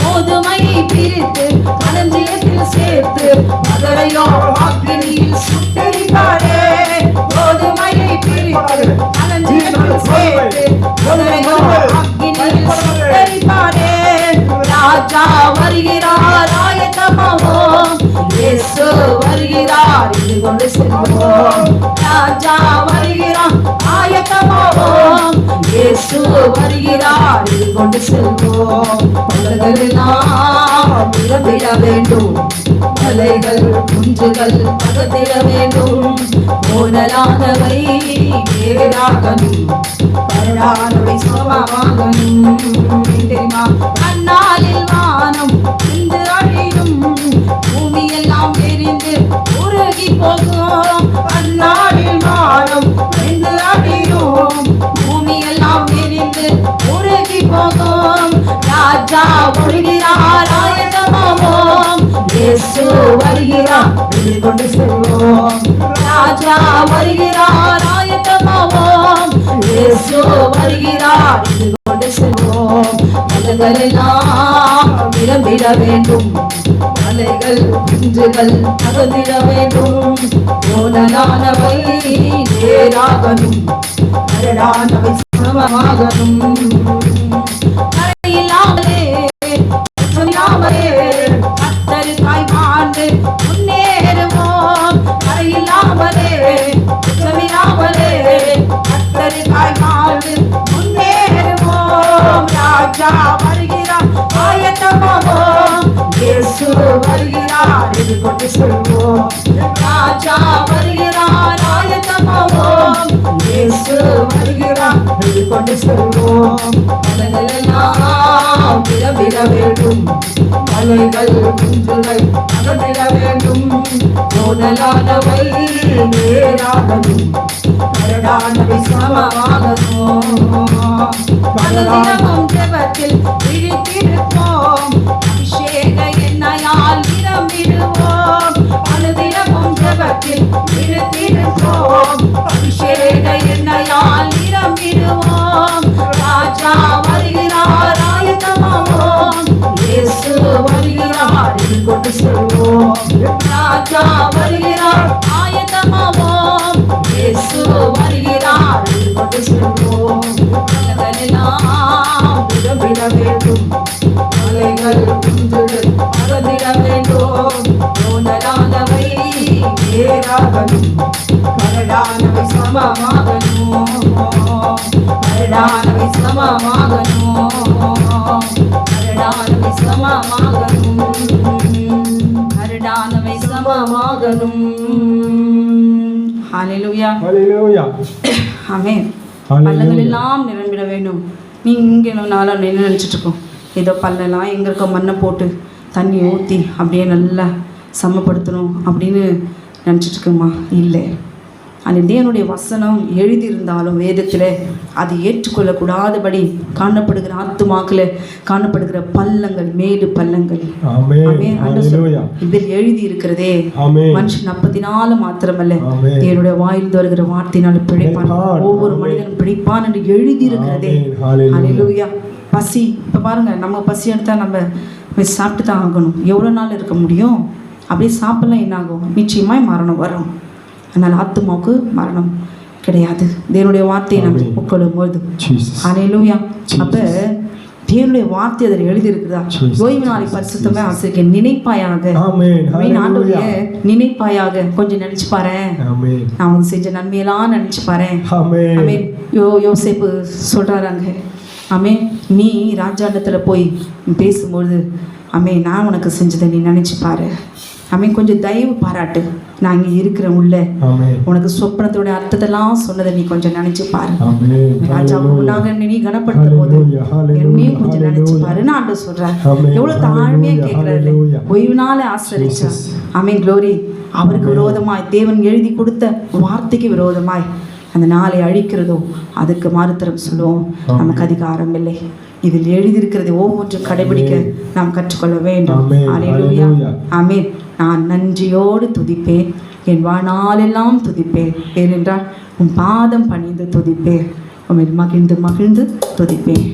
கோதுமையை பிரித்து களஞ்சியத்தில் சேர்த்து மதுரையோ அக்கினியில் சுட்டெரிப்பாரே. கோதுமையை பிரித்து களஞ்சியத்தில் சேர்த்து மதுரையோ அக்கினியில் சுட்டெரிப்பாரே. ராஜா வருகிறார், ஆயத்தமாவோம். இயேசு வருகிறார், எதிர்கொண்டு செல்வோம். ராஜா வருகிறார், ஆயத்தமாவோம். இயேசு வருகிறார், எதிர்கொண்டு செல்வோம். மலங்களெல்லாம் விட வேண்டும், மலைகள் குன்றுகள் பரவிட வேண்டும். கோணலானவை வேறாகணும், கரடானவை சமமாகணும். தெரியுமா? அந்நாளில் வானம் இன்று அழியும், பூமியெல்லாம் எரிந்து உருகி போகும். அந்நாளில் வானம் இன்று அழியும், பூமியெல்லாம் எரிந்து உருகி போகும். ராஜா வருகிறார், ஆயத்தமாவோம். இயேசு வருகிறார், எதிர்கொண்டு செல்வோம். ராஜா வருகிறார், ஆயத்தமாவோம். இயேசு வருகிறார், எதிர்கொண்டு செல்வோம். மலங்களெல்லாம் விட வேண்டும், மலைகள் குன்றுகள் பரவிட வேண்டும். கோணலானவை வேறாகணும், கரடானவை சமமாகணும். கரையில்லாமலே கத்தருக்காய் வாழ்ந்து முன்னேறுவோம். கரையில்லாமலே கத்தருக்காய் வாழ்ந்து முன்னேறுவோம். ராஜா வருகிறார், ஆயத்தமாவோம். இயேசு வருகிறார், எதிர்கொண்டு செல்வோம். ராஜா வருகிறார், ஆயத்தமாவோம். இயேசு வருகிறார், எதிர்கொண்டு செல்வோம். மலங்களெல்லாம் விட வேண்டும், மலைகள் குன்றுகள் பரவிட வேண்டும். கோணலானவை வேறாகணும், கரடானவை சமமாகணும். மனதினமும் ஜெபத்தில் விழித்திருப்போம், அபிஷேக எண்ணெயால் நிரம்பிடுவோம். அனுதினமும் ஜெபத்தில் விழித்திருப்போம், அபிஷேக எண்ணெயால் நிரம்பிடுவோம். ராஜா வருகிறார், ஆயத்தமாவோம். இயேசு வருகிறார், எதிர்கொண்டு செல்வோம். ராஜா வருகிறார், ஆயத்தமாவோம். இயேசு வருகிறார், எதிர்கொண்டு செல்வோம். மலங்களெல்லாம் விட வேண்டும், மலைகள் குன்றுகள் பரவிட வேண்டும். கோணலானவை வேறாகணும், கரடானவை சமமாகணும். கரடானவை சமமாகணும், கரடானவை சமமாகணும், கரடானவை சமமாகணும். ஹல்லேலூயா, ஹல்லேலூயா. ஆமென். ஹல்லேலூயா. பள்ளங்கள் எல்லாம் நிரம்பிட வேண்டும். இங்கே நாளாக என்ன நினச்சிட்டு இருக்கோம்? ஏதோ பல்லெல்லாம் எங்கே இருக்க மண்ணை போட்டு தண்ணி ஊற்றி அப்படியே நல்லா சமப்படுத்தணும் அப்படின்னு நினச்சிட்ருக்கோமா? இல்லை. அந்த தேவனுடைய வசனம் எழுதியிருந்தாலும் வேதத்தில் அது ஏற்றுக்கொள்ளக்கூடாதபடி காணப்படுகிற ஆத்துமாக்கள காணப்படுகிற பள்ளங்கள், மேடு பள்ளங்கள். ஆமென். ஹalleluya. இதில் எழுதி இருக்கிறதே, ஆமென். மனுஷன் அப்பத்தினால மாத்திரமல்ல ஆமென். தேவனுடைய வாயிலிருந்து வருகிற வார்த்தையினால் பிழைப்பான், ஒவ்வொரு மனிதனும் பிழைப்பான் என்று எழுதி இருக்கிறதே. ஆமென். ஹalleluya. பசி, இப்போ பாருங்க, நம்ம பசி எடுத்தா நம்ம போய் சாப்பிட்டு தான் ஆகணும். எவ்வளோ நாள் இருக்க முடியும்? அப்படியே சாப்பிடலாம், என்ன ஆகும்? நிச்சயமாய் மரணம் வரும். அதனால் ஆத்துமாவுக்கு மரணம் கிடையாது. தேவனுடைய வார்த்தையை நம்ம உட்கொள்ளும்போது. ஹalleluya. அப்போ தேவனுடைய வார்த்தை அதில் எழுதியிருக்குதா? ஓய்வு நாளை பரிசுத்தமே ஆசிரியர் நினைப்பாயாக. ஆண்டவரே நினைப்பாயாக. கொஞ்சம் நினைச்சு பாரு, நான் அவங்க செஞ்ச நன்மையெல்லாம் நினைச்சு பாரு. ஆமென். யோசேப்பு சொல்றாங்க, ஆமே நீ ராஜாண்டத்துல போய் பேசும்பொழுது, ஆமே நான் உனக்கு செஞ்சதை நீ நினைச்சு பாரு. ஆமே கொஞ்சம் தயவு பாராட்டு, நான் இங்கே இருக்கிறேன் உள்ள. உனக்கு சொப்பனத்தோட அர்த்தத்தெல்லாம் சொன்னதை நீ கொஞ்சம் நினைச்சு பாரு. ராஜாவுக்கு முன்னாக நீ கனப்படுத்தும் போது என்னையும் கொஞ்சம் நினைச்சு பாருன்னு ஆண்டவர் சொல்றாரு. எவ்வளவு தாழ்மையா கேட்கிறாரு. ஓய்வு நாளை ஆசரிச்சா, ஆமே க்ளோரி. அவருக்கு விரோதமாய் தேவன் எழுதி கொடுத்த வார்த்தைக்கு விரோதமாய் அந்த நாளை அழிக்கிறதோ அதுக்கு மாறுத்தரம் சொல்லுவோம். நமக்கு அதிகாரம் இல்லை. இதில் எழுதியிருக்கிறது ஒவ்வொன்றும் கடைபிடிக்க நாம் கற்றுக்கொள்ள வேண்டும். ஹalleluya. ஆமென். நான் நன்றியோடு துதிப்பேன், என் வாழ்நாளெல்லாம் துதிப்பேன். ஏனென்றால் உன் பாதம் பணிந்து துதிப்பேன், உம்மில் மகிழ்ந்து மகிழ்ந்து துதிப்பேன்.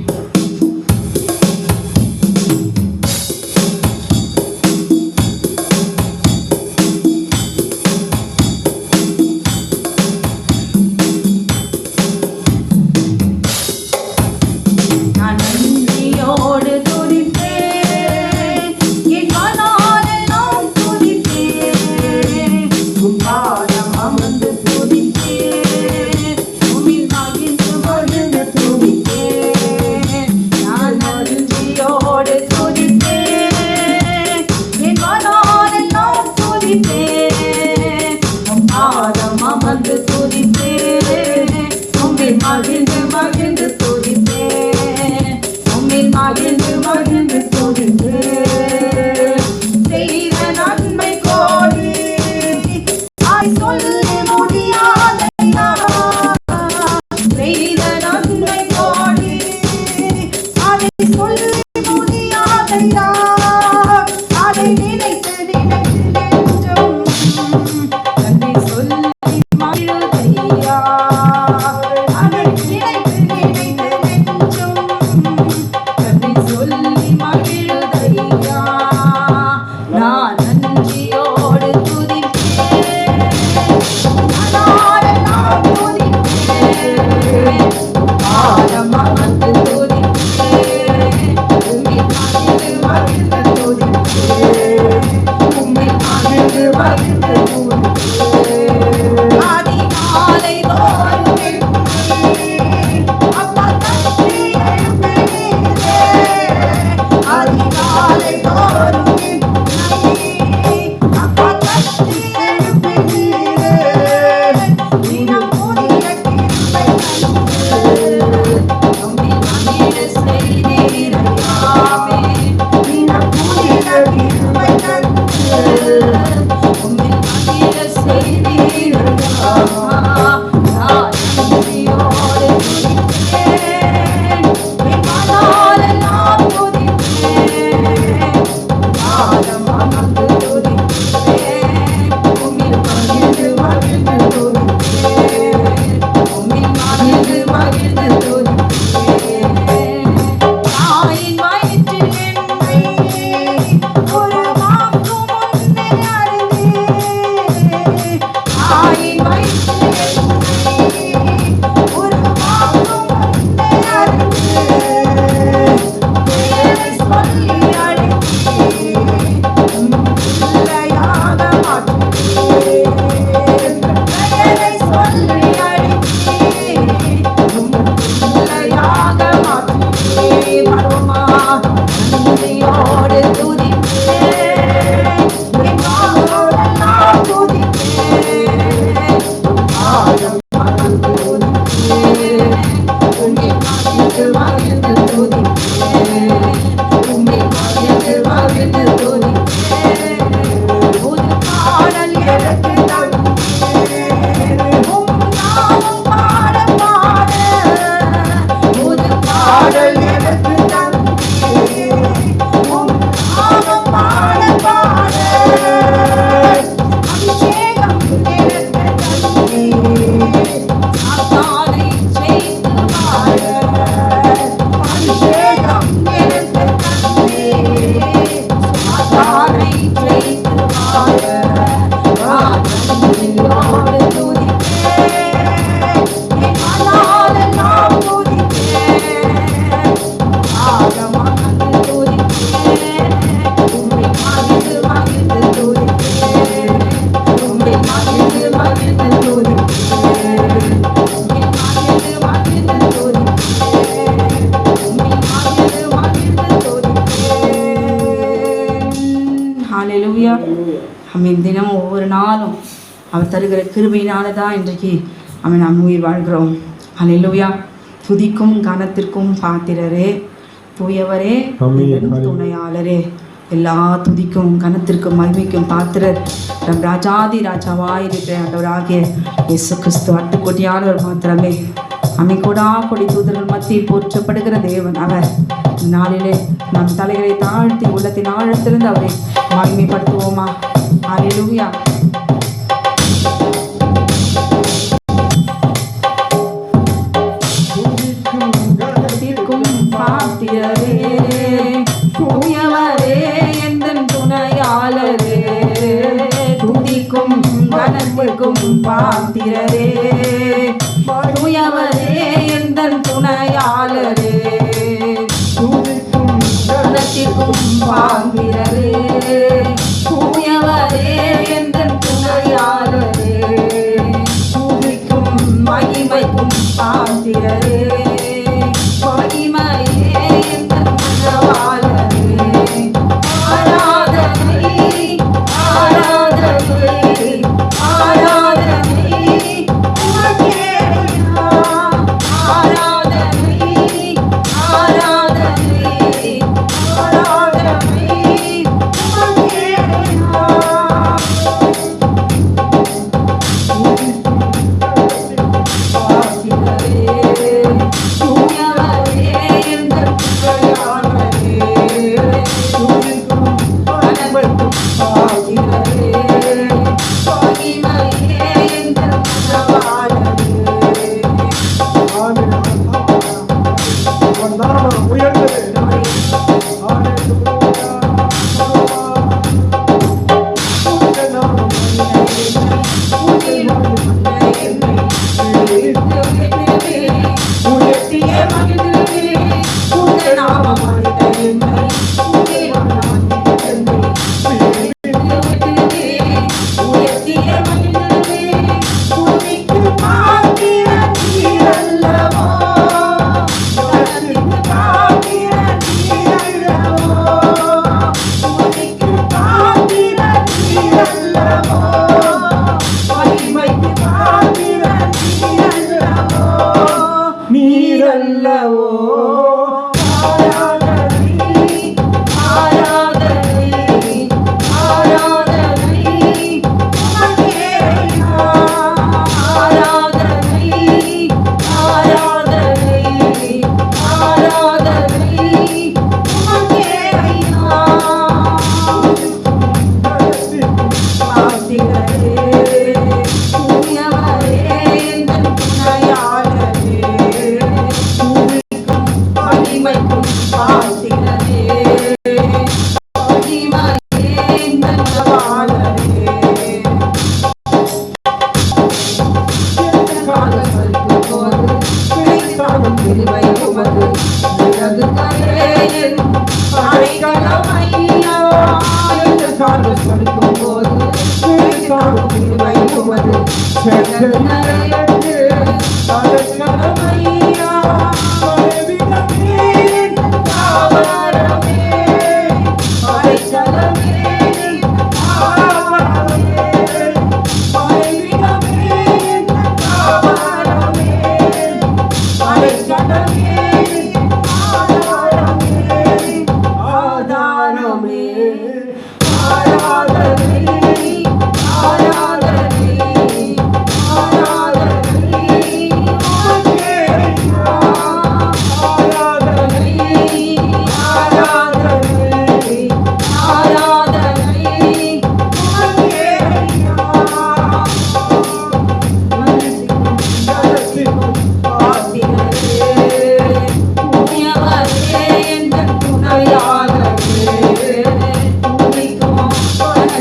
ஹalleluya. ஆமென். தினமும் ஒவ்வொரு நாளும் அவர் தருகிற கிருபையினால தான் இன்றைக்கு நாம் உயிர் வாழ்கிறோம். ஹalleluya. துதிக்கும் கனத்திற்கும் பாத்திரரே, தூயவரே, துணையாளரே, எல்லா துதிக்கும் கனத்திற்கும் மகிமைக்கும் பாத்திரர் நம் ராஜாதி ராஜாவாய் இருக்கிற ஆண்டவராகிய இயேசு கிறிஸ்து அட்டுக்கொடியானவர் மாத்திரமே. அமைக்கூடா கொடி தூதர்கள் மத்தியில் போற்றப்படுகிற தேவன் அவர். நாளிலே நம் தலைகளை தாழ்த்தி உள்ளத்தின் ஆழத்திலிருந்து அவரை மகிமைப்படுத்துவோமா? ஹalleluya. பாத்திரரே, தூயவரே, எந்தன் துணையாளரே, துதிக்கும் கனத்திற்கும் பாத்திரரே, தூயவரே, எந்தன் துணையாளரே, துதிக்கும் கனத்திற்கும் பாத்திரரே, தூயவரே, எந்தன் துணையாளரே, துதிக்கும் மகிமைக்கும் பாத்திரரே, மகிமையே எந்தன் மனவாளரே, ஆராதனை ஆராதனை ஆராதனை உமக்கே ஐயா, ஆராதனை ஆராதனை ஆராதனை உமக்கே ஐயா.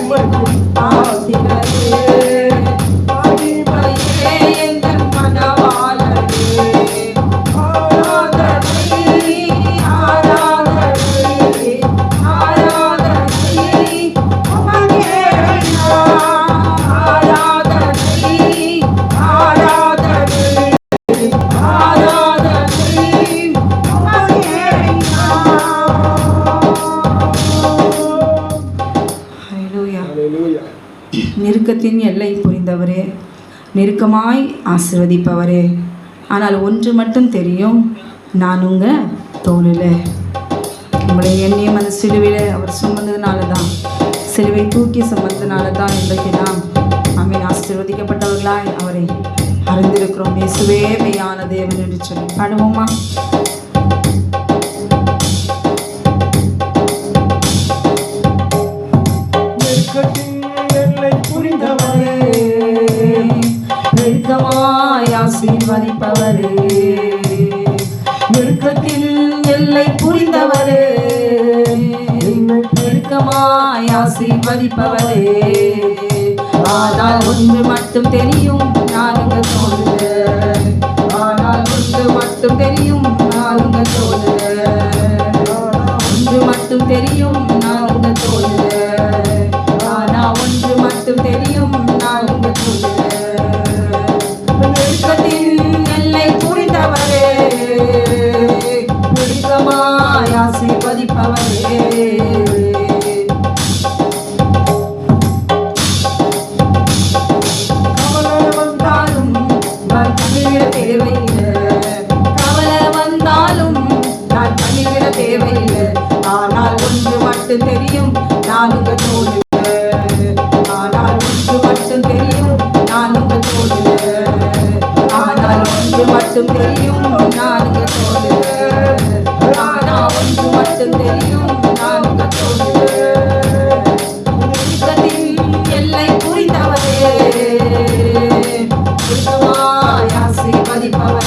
Thank you. நெருக்கத்தின் எல்லை புரிந்தவரே, நெருக்கமாய் ஆசீர்வதிப்பவரே. ஆனால் ஒன்று மட்டும் தெரியும், நான் உங்கள் தோளில். உங்களை எண்ணியும் அந்த சிலுவையில் அவர் சுமந்ததுனால தான், சிலுவை தூக்கி சுமந்ததுனால தான் இன்றைக்கு நாம் ஆசீர்வதிக்கப்பட்டவர்களாய் அவரை அறிந்திருக்கிறோம். இயேசுவே மெய்யான தேவன் என்று சொல்லி பாடுவோமா? நெருக்கமாய் ஆசீர்வதிப்பவரே, நெருக்கத்தில் எல்லை புரிந்தவரே, நெருக்கமாய் ஆசீர்வதிப்பவரே. ஆனால் ஒன்று மட்டும் தெரியும், நான் உங்கள் தோளுல. ஆனால் ஒன்று மட்டும் தெரியும், நான் உங்கள் தோளுல. ஒன்று மட்டும் தெரியும், நான் உங்கள் தோளுல. ஆனால் ஒன்று மட்டும் தெரியும், நான் உங்கள் தோளுல. நெருக்கத்தின் எல்லை புரிந்தவரே, நெருக்கமாய் ஆசீர்வதிப்பவரே. தெரியும், நான் உங்கள் தோளுல. ஆனால் ஒன்று மட்டும் தெரியும், நான் உங்கள் தோளுல. ஆனால் ஒன்று மட்டும் தெரியும், நான் உங்கள் தோளுல. ஆனால் ஒன்று மட்டும் தெரியும், நான் உங்கள் தோளுல. நெருக்கத்தின் எல்லை புரிந்தவரே, நெருக்கமாய் ஆசீர்வதிப்பவரே.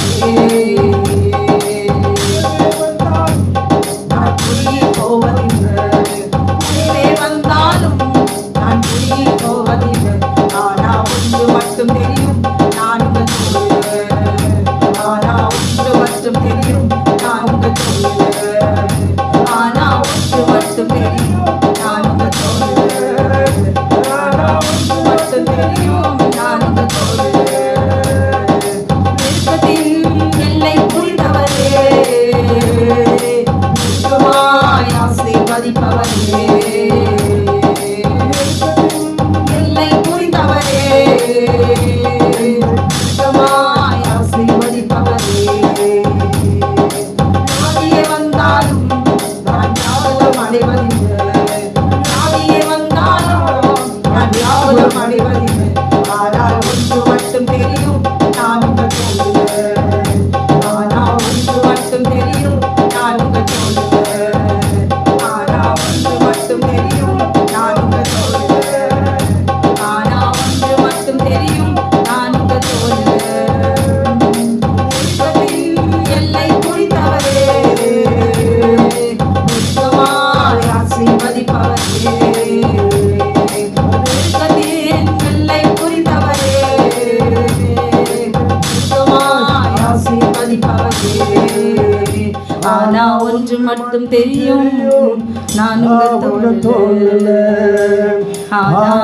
ஆனா ஒன்று மட்டும் தெரியும், நான் உங்கள் தோளுல. ஆனா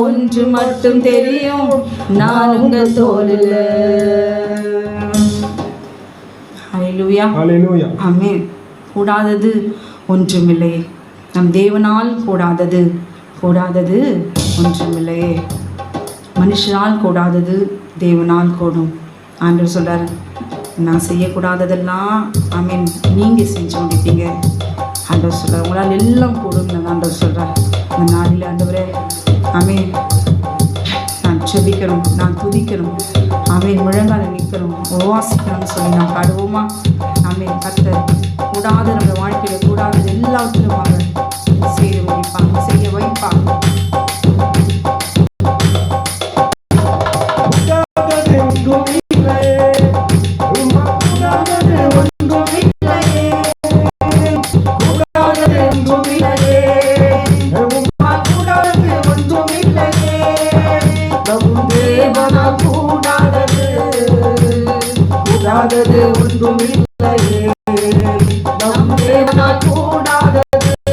ஒன்று மட்டும் தெரியும், நான் உங்கள் தோளுல. ஹல்லேலூயா, ஹல்லேலூயா, ஆமென். கூடாதது ஒன்றுமில்லை, நம் தேவனால் கூடாதது ஒன்றுமில்லையே. மனுஷனால் கூடாதது தேவனால் கூடும். ஆண்டவர் சொல்றார், நான் செய்யக்கூடாததெல்லாம் ஆமென் நீங்கள் செஞ்சு முடிப்பீங்க. ஆண்டவர் சொல்கிறார், உங்களால் எல்லாம் கூடும். ஆண்டவர் சொல்கிறார், இந்த நாளில் ஆண்டவரே ஆமென் நான் செபிக்கணும், நான் துதிக்கணும், ஆமென் முழங்கால நிற்கணும், உபவாசிக்கணும்னு சொல்லி நான் பாடுவோமா? ஆமென். கர்த்தர் கூடாத நம்ம வாழ்க்கையில் கூடாதது எல்லாவற்றிலும் அவர் செய்து முடிப்பாங்க, செய்ய வைப்பாங்க. கூடாதது ஒன்றுமில்லையே, நம் தேவனால் கூடாதது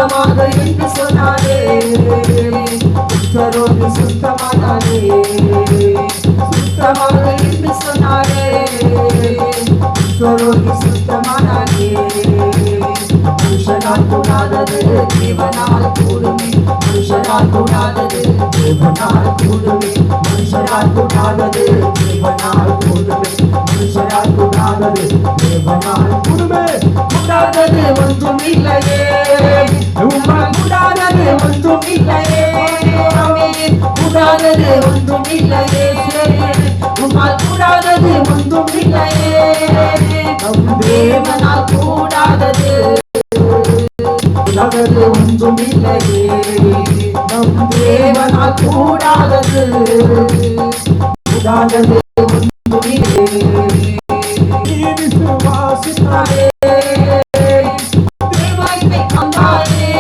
சுத்தமாக என்று சொன்னாரே, குற்றரோகி சுத்தமானாரே, சுத்தமாக என்று சொன்னாரே, குற்றரோகி சுத்தமானாரே. மனுஷனால் கூடாதது தேவனால் கூடுமே, மனுஷனால் கூடாதது தேவனால் கூடுமே, மனுஷனால் கூடாதது தேவனால் கூடுமே, மனுஷனால் கூடாதது தேவனால் கூடுமே. கூடாதது ஒன்றும் இல்லையே, உம்மால் கூடாதது ஒன்றும் இல்லையே, கூடாதது ஒன்றும் இல்லையே, உம்மால் கூடாதது ஒன்றும் இல்லையே. தேவனால் கூடாதது கூடாதது ஒன்றும் இல்லையே, நம் தேவனால் கூடாதது கூடாதது ஒன்றும் இல்லையே. நீ விசுவாசித்தாயே, தேவனை கண்டாயே,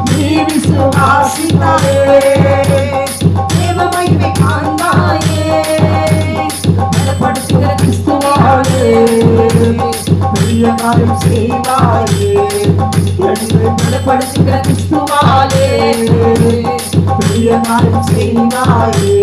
நீ விசுவாசித்தாயே, தேவனை கண்டாயே, பலப்படுத்துகிற கிறிஸ்துவாயே பெரிய காரியம் செய்வாயே, பலப்படுத்துகிற கிறிஸ்துவாலே பெரிய காரியம் செய்வாயே.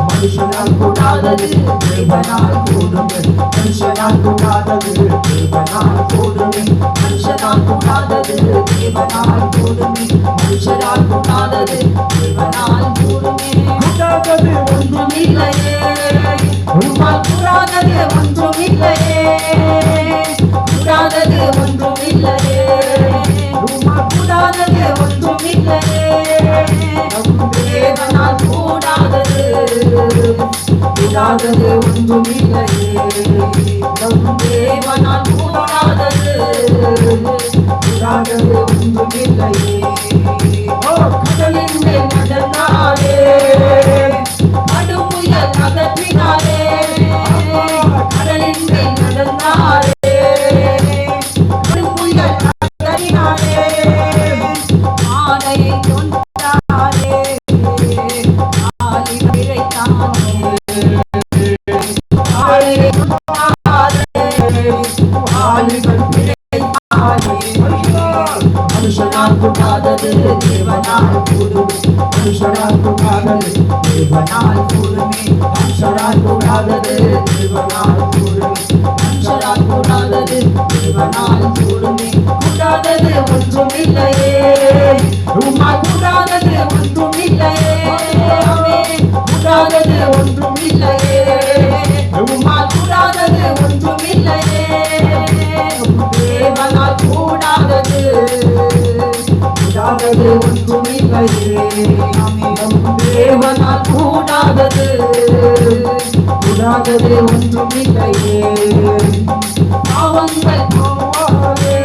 மனுஷனால் கூடாதது தேவனால் கூடுமே, மனுஷனால் கூடாதது தேவனால் கூடுமே, மனுஷனால் கூடாதது தேவனால் கூடுமே, மனுஷனால் கூடாதது தேவனால் கூடுமே. கூடாதது ஒன்றும் இல்லையே, உம்மால் கூடாதது ஒன்றும் இல்லையே, கூடாதது ஒன்றும் இல்லையே, உம்மால் கூடாதது ஒன்றும் இல்லையே. தேவனால் கூடாதது கூடாதது ஒன்றும் இல்லையே, தேவனால் கூடாதது கூடாதது ஒன்றும் இல்லையே. கடலின் மேல் நடந்தாரே, கடும்புயல் அகற்றினாரே, கடலின் மேல் நடந்தாரே, கடும்புயல் அகற்றினாரே, ஆலையை கொண்டாரே, ஆலி பிழைத்தானே, ஆலையை கொண்டாரே, ஆலிகள் பிழைத்தானே. மனுஷனால் கூடாதது தேவனால் கூடுமே, மனுஷனால் கூடாதது தேவனால் கூடுமே, மனுஷனால் கூடாதது தேவனால் கூடுமே, மனுஷனால் கூடாதது தேவனால் கூடுமே. கூடாதது ஒன்றும் இல்லையே, உம்மால் கூடாதது ஒன்றும் இல்லையே, கூடாதது ஒன்றும் இல்லையே, உம்மால் கூடாதது ஒன்றும் இல்லையே. தேவனால் கூடாதது கூடாதது ஒன்றும் இல்லையே, தேவனால் கூடாதது கூடாதது ஒன்றும் இல்லையே. பாவங்கள் போவாரே,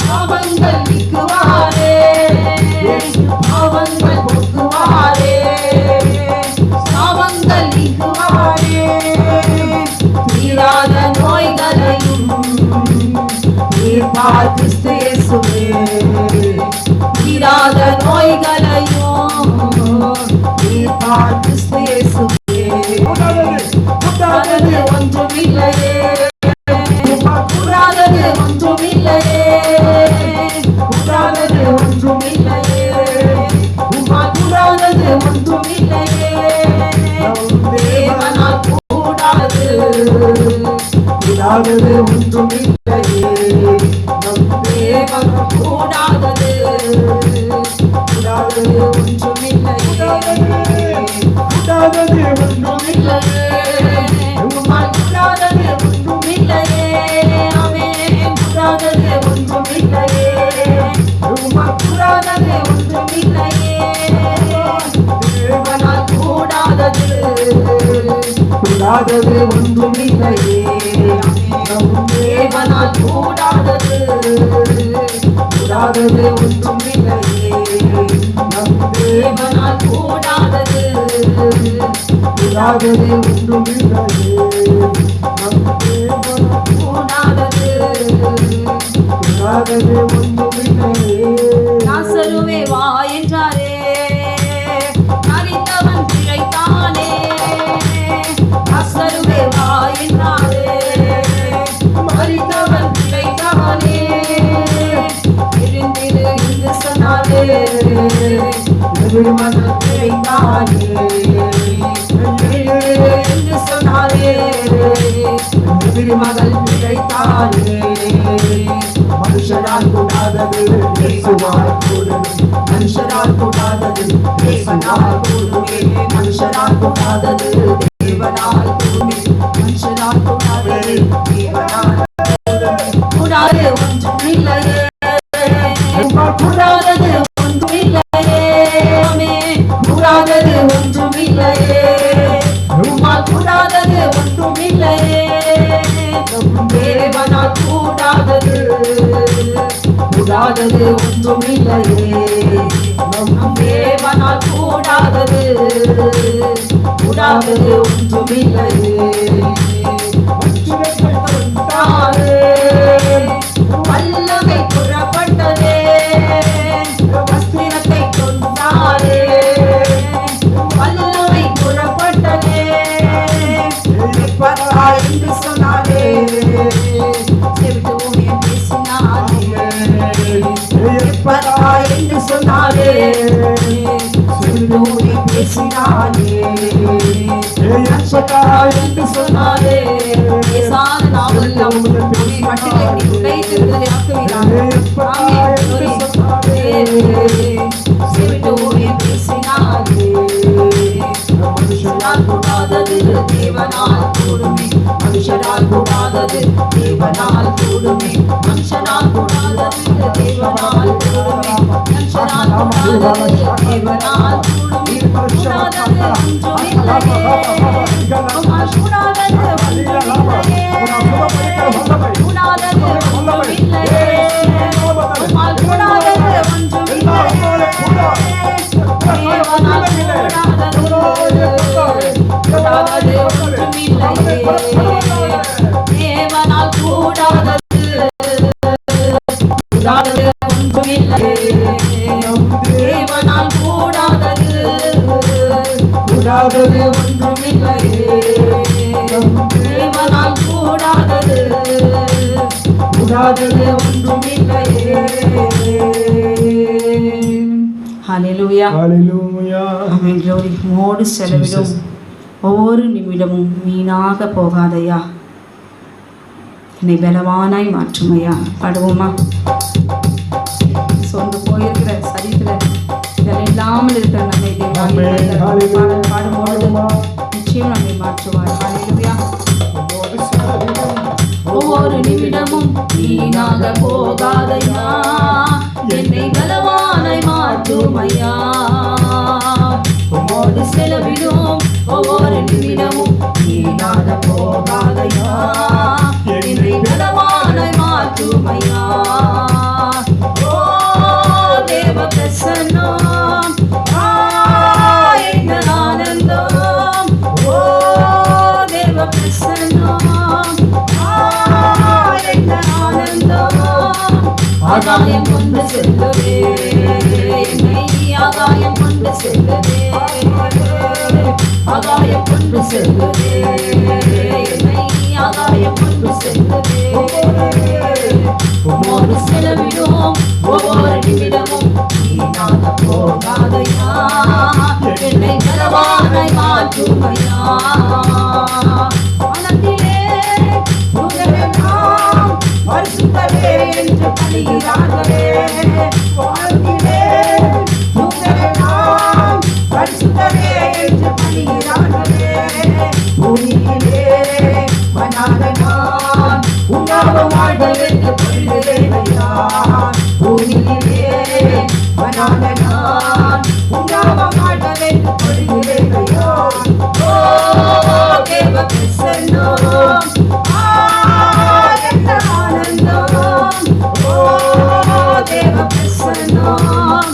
சாபங்கள் நீக்குவாரே, பாவங்கள் போக்குவாரே, சாபங்கள் நீக்குவாரே, தீராத நோய்களையும் தீர்ப்பார் கிறிஸ்து இயேசுவே, தீராத நோய்களையும் தீர்ப்பார் கிறிஸ்து இயேசுவே. கூடாதது ஒன்றும் இல்லையே, கூடாதது ஒன்றும் இல்லையே, கூடாதது ஒன்றும் இல்லையே, கூடாதது ஒன்றும் இல்லையே. தேவனால் கூடாது கூடாதது ஒன்றும் இல்லையே, தேவன் கூடாதது கூடாதது ஒன்றும் இல்லையே, கூடாதது ஒன்றும் இல்லையே, உம்மால் கூடாதது ஒன்றும் இல்லையே, ஆமென். கூடாதது ஒன்றும் இல்லையே, உம்மால் கூடாதது ஒன்றும் இல்லையே. தேவனால் கூடாதது கூடாதது ஒன்றும் இல்லையே, தேவனால் கூடாதது கூடாதது ஒன்றும் இல்லையே, தேவனால் கூடாதது கூடாதது ஒன்றும் இல்லையே, கூடாதது கூடாதது ஒன்றும் இல்லையே. லாசருவே வா என்றாரே, மரித்தவன் பிழைத்தானே, லாசருவே வா என்றாரே, மரித்தவன் பிழைத்தானே, திருமகள் கிடைத்தாரே என்று சொன்னாரே. திருமகள் கிடைத்தாரே மனுஷரால் கூடாதது இயேசுவால் கூடுமே. மனுஷரால் கூடாதது தேவனால் கூடுமே. மனுஷரால் கூடாதது தேவனால் கூடுமே. மனுஷரால் கூடாதது தேவனால் கூடாது ஒன்றும் இல்லையே. கூடாதது ஒன்றும் இல்லையே. கூடாதது ஒன்றும் இல்லையே. கூடாதது ஒன்றும் இல்லையே. தேவனால் கூடாதது கூடாதது ஒன்றும் இல்லையே. தேவனால் கூடாதது கூடாதது ஒன்றும் இல்லையே. வல்லமை புறப்பட்டதே வஸ்திரத்தை கொண்டாரே. வல்லமை புறப்பட்டதே என்று சொன்னாரே. செவிட்டோனியம் பேசினாரே என்று சொன்னாரே. செவிட்டோனியம் பேசினாரே என்று சொன்னாரே. பேசாத நாவெல்லாம் மட்டிலே உடைத்து விடுதலையாக்குகிறார். செவிட்டோனியம் பேசினாரே. மனுஷரால் கூடாதது தேவனால் கூடுமே. மனுஷரால் கூடாதது தேவனால் கூடுமே. மனுஷரால் கூடாதது தேவனால் கூடுமே. மனுஷரால் கூடாதது தேவனால் கூடுமே. கூடாதது ஒன்றும் இல்லையே. கூடாதது ஒன்றும் இல்லையே. கூடாதது ஒன்றும் இல்லையே. கூடாதது ஒன்றும் இல்லையே. தேவனால் கூடாதது ஒன்றும் இல்லையே. தேவனால் கூடாதது கூடாதது ஒன்றும் இல்லையே. தேவனால் கூடாதது கூடாதது ஒன்றும் இல்லையே. தேவனால் கூடாதது கூடாதது ஒன்றும் இல்லையே. ஹல்லேலூயா. ஹalleluya. ஆமென். glory. மோடு செலவிடும் ஒவ்வொரு நிமிடமும் வீணாக போகாதையா. என்னை பலவானாய் மாற்றுமையா. பாடுவோமா? சொந்து போயிருக்கிற சரீரத்துல இதெல்லாம் இல்லாமல் இருக்கிற நம்மை பாடல் பாடும்பொழுது நிச்சயம் நம்மை மாற்றுவார். ஹல்லேலூயா. ஒவ்வொரு நிமிடமும் வீணாக போகாதையா. என்னை பலவானாய் மாற்றுமையா. உம்மோடு செலவிடும் ஒவ்வொரு நிமிடமும் வீணாக போகாதையா. என்னை பலவானாய் மாற்றுமையா. ஓ தேவ பிரசன்னம், என்ன ஆனந்தம். ஓ தேவ பிரசன்னம், என்ன ஆனந்தம். ஆகாயம் கொண்டு செல்லுவே என்னை. ஆகாயம் கொண்டு செல்லுவே. ஆகாயம் கொண்டு செல்லுவே என்னை. ஆகாயம் கொண்டு செல்லுவே. உம்மோடு செலவிடும் ஒவ்வொரு நிமிடமும் வீணாக போகாதையா. என்னை பலவானாய் மாற்றுமையா. மனத்திலே உங்களெல்லாம் பரிசுத்தரே என்று பணிகிறார்களே. வாழ்த்திலே உங்களெல்லாம் பரிசுத்தரே என்று பணிகிறார்களே. பூமியிலே மனாத நான் உண்ணாம வாழ்வதென்று கொள்கிறேன் ஐயா. பூமியிலே மனாத நான் உண்ணாம வாழ்வதென்று கொள்கிறேன் ஐயா. ஓ தேவ பிரசன்னம், என்ன ஆனந்தம். ஓ தேவ பிரசன்னம்,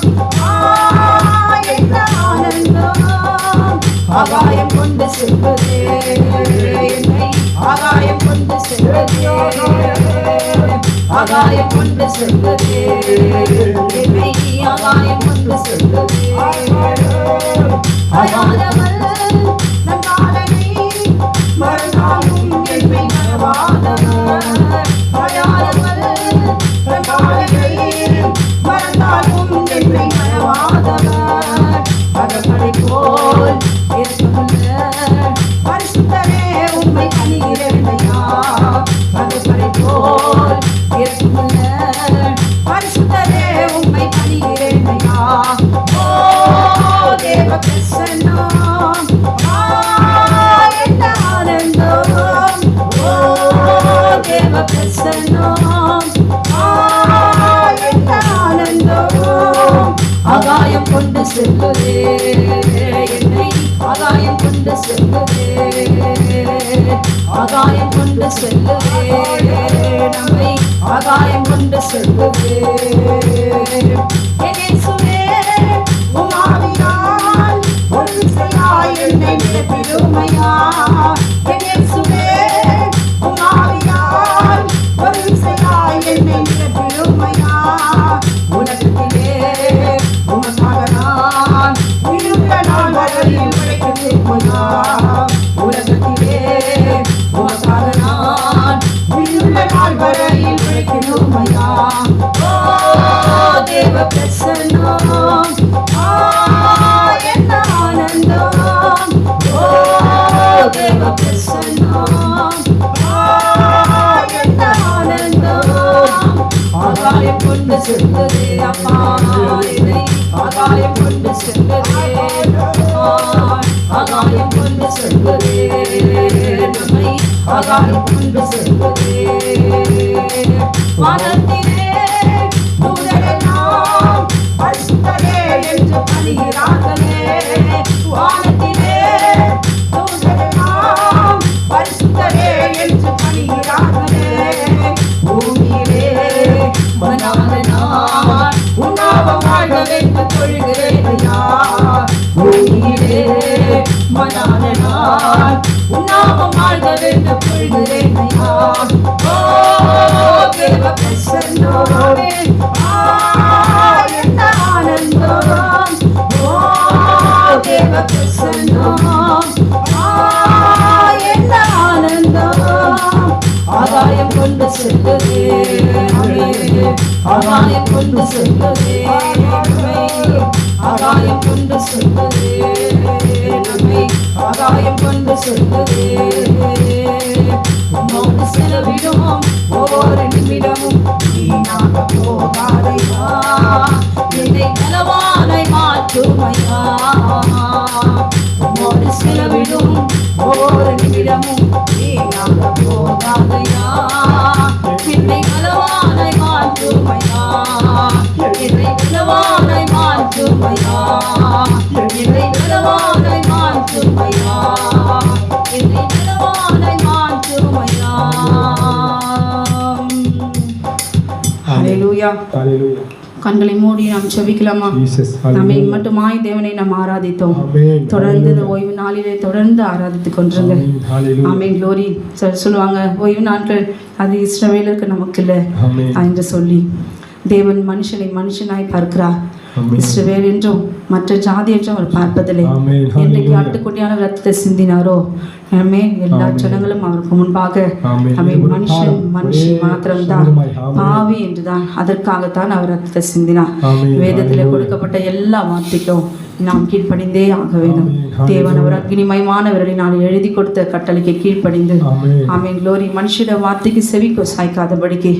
என்ன ஆனந்தம். ஆகாயம் கொண்டு செல்வதே என்னை. ஆகாயம் கொண்டு செல்வதே. ஆகாயம் கொண்டு செல்வதே என்னை. ஆகாயம் கொண்டு செல்வதே. அயாதவள் நன்னாளனை மறுநாளும் என்னை மறவாதவர். அயாதவள் நன்னாளனை மறந்தாலும் என்னை மறவாதவர். கொண்டு செல்லுதே, என்னை ஆகாயம் கொண்டு செல்லுதே, ஆகாயம் கொண்டு செல்லுதே, நம்மை ஆகாயம் கொண்டு செல்லுதே. என் இயேசுவே உம் ஆவியால் ஒரு விசையாய் என்னை நிரப்பிடுமையா. என் இயேசுவே உம் ஆவியால் ஒரு விசையாய் என்னை நிரப்பிடுமையா. உலகத்திலே உமக்காக நான் இருந்த நாள் வரையில் உழைக்கிறேன். உலகத்திலே உமக்காக நான் இருந்த நாள் வரையில் உழைக்கிறோமையா. ஓ தேவ பிரசன்னம், என்ன ஆனந்தம். ஓ தேவ பிரசன்னம், என்ன ஆனந்தம். ஆகாயம் கொண்டு செல்லுதே அப்பா, என்னை ஆகாயம் கொண்டு செல்லுதே, ஆகாயம் கொண்டு செல்லுதே, நம்மை ஆகாயம் கொண்டு செல்லுதே. வானத்திலே தூதரெல்லாம் பரிசுத்தரே என்று பணிகிறார்களே. வானத்திலே தூதரெல்லாம் பரிசுத்தரே என்று பணிகிறார்களே. பூமியிலே மனாத நான் உன்னாவம் வாழ்க வைத்து தொழுகிறேன் ஐயா. பூமியிலே மனாத நான் உன்னாவம் வாழ்க வைத்து தொழுகிறேன் ஐயா. ஓ தேவ பிரசன்னமே, என்ன ஆனந்தம். ஓ தேவ பிரசன்னம், என்ன ஆனந்தம். ஆகாயம் கொண்டு செல்லுதே, ஆகாயம் கொண்டு செல்லுதே, ஆகாயம் கொண்டு செல்லுதே, நம்மை ஆகாயம் கொண்டு செல்லுதே. உன்னோடு செலவிடும் ஒவ்வொரு நிமிடமும் வீணாக போகாதையா. என்னை நலவானை மாற்றுமையா. உன்னோடு செலவிடும் ஒவ்வொரு நிமிடமும் வீணாக போகாதையா. என்னை நலவானை மாற்றுமையா. என்னை நலவானை மாற்றுமையா. என்னை நலவானை மாற்றுமையா. என்னை நலவானை மாற்றுமையா. ஹல்லேலூயா. ஹalleluya. கண்களை மூடி நாம் ஜெபிக்கலாமா? Jesus, நம்மை hallelujah. மட்டுமாய் தேவனை நாம் ஆராதித்தோம். Amen. தொடர்ந்து இந்த ஓய்வு நாளிலே தொடர்ந்து ஆராதித்துக் கொண்டிருங்க. Amen. Hallelujah. ஆமென். க்ளோரி. சொல்லுவாங்க ஓய்வு நாட்கள் அது இஸ்ரவேலருக்கு நமக்கு இல்லை Amen. என்று சொல்லி தேவன் மனுஷனை மனுஷனாய் பார்க்கிறார். Amen. இஸ்ரவேல் என்றும் மற்ற ஜாதி என்றும் அவர் பார்ப்பதில்லை. Amen. என்றைக்கு Hallelujah. ஆட்டுக்குட்டியான ரத்தத்தை சிந்தினாரோ ஆமென், எல்லா Amen. ஜனங்களும் அவருக்கு முன்பாக Amen. ஆமென், ஒரு மனுஷன் பாரம், மனுஷன் ஒரே மாத்திரம்தான் சூரியமாய். Amen. பாவி என்றுதான் அதற்காகத்தான் அவர் ரத்தத்தை சிந்தினார். Amen. வேதத்தில் Hallelujah. கொடுக்கப்பட்ட எல்லா வார்த்தைக்கும் நாம் கீழ்ப்படிந்தே ஆக வேண்டும். Amen. தேவன் அவர் அக்னிமயமானவர்களை நான் எழுதி கொடுத்த கட்டளைக்கு கீழ்ப்படிந்து Amen. ஆமென். க்ளோரி. மனுஷனுடைய வார்த்தைக்கு செவி சாய்க்காதபடிக்கு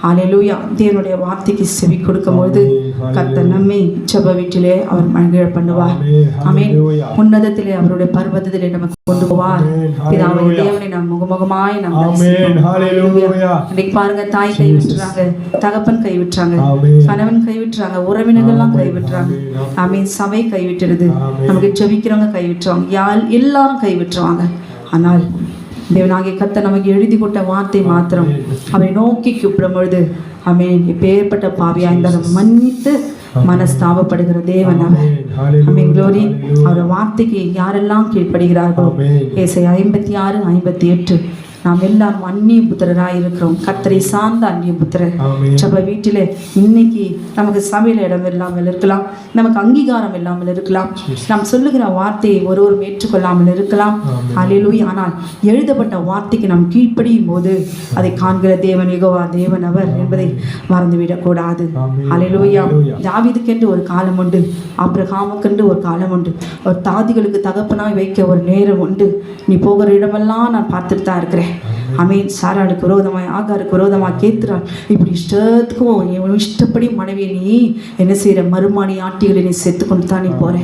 ஹல்லேலூயா தேவனுடைய வார்த்தைக்கு செவி கொடுக்கும்போது Amen. கர்த்தர் நம்மை ஜெப வீட்டிலே அவர் மகிழ பண்ணுவார். Amen. ஆமென். Hallelujah. உன்னதத்திலே அவருடைய பர்வதத்திலே நமக்கு கொண்டு போவார். Amen. பிதாவை Hallelujah. தேவனை நாம் முகமுகமாய் நாம் Amen. தரிசிப்போம். Hallelujah. இன்னைக்கு பாருங்க, தாய் கைவிட்டுறாங்க, தகப்பன் கைவிட்டுறாங்க, Amen. கணவன் கைவிட்டுறாங்க, உறவினர்கள்லாம் Amen. கைவிட்டுறாங்க. Amen. ஆமென். சபை கைவிட்டுருது, Amen. நமக்கு ஜெபிக்கிறவங்க கைவிட்டுருவாங்க, எல்லாரும் கைவிட்டுருவாங்க. ஆனால் தேவனாகிய கர்த்தர் நமக்கு எழுதி கொடுத்த வார்த்தை மாத்திரம் அவரை நோக்கி கூப்பிடும் பொழுது ஆமென், எப்பேற்பட்ட பாவியா இருந்தாலும் மன்னித்து மனஸ்தாபப்படுகிற தேவன் அவர். ஆமென். க்ளோரி. அவருடைய வார்த்தைக்கு யாரெல்லாம் கீழ்ப்படுகிறார்களோ ஏசாயா 56:58 நாம் எல்லாரும் அந்நிய புத்திரராய் இருக்கிறோம். கர்த்தரை சார்ந்த அந்நிய புத்திரர். சபை வீட்டில் இன்னைக்கு நமக்கு சபையில் இடம் இல்லாமல் இருக்கலாம், நமக்கு அங்கீகாரம் இல்லாமல் இருக்கலாம், நாம் சொல்லுகிற வார்த்தையை ஒருவரும் ஏற்றுக்கொள்ளாமல் இருக்கலாம். ஹல்லேலூயா. ஆனால் எழுதப்பட்ட வார்த்தைக்கு நாம் கீழ்ப்படியும் போது அதை காண்கிற தேவன் யெகோவா தேவன் அவர் என்பதை மறந்துவிடக்கூடாது. ஹல்லேலூயா. தாவீதுக்கென்று ஒரு காலம் உண்டு, ஆபிரகாமுக்கென்று ஒரு காலம் உண்டு, ஒரு தாதிகளுக்கு தகப்பனாய் வைக்க ஒரு நேரம் உண்டு. நீ போகிற இடமெல்லாம் நான் பார்த்துட்டு தான் இருக்கிறேன். ஆமென். சாராளுக்கு விரோதமாய், ஆகாருக்கு விரோதமாக கேத்துறாள். இப்படி இஷ்டத்துக்கும் இஷ்டப்படி மனைவியை நீ என்ன செய்யற, மறுமாணி ஆட்டிகளை நீ சேர்த்து கொண்டு தான் நீ போற.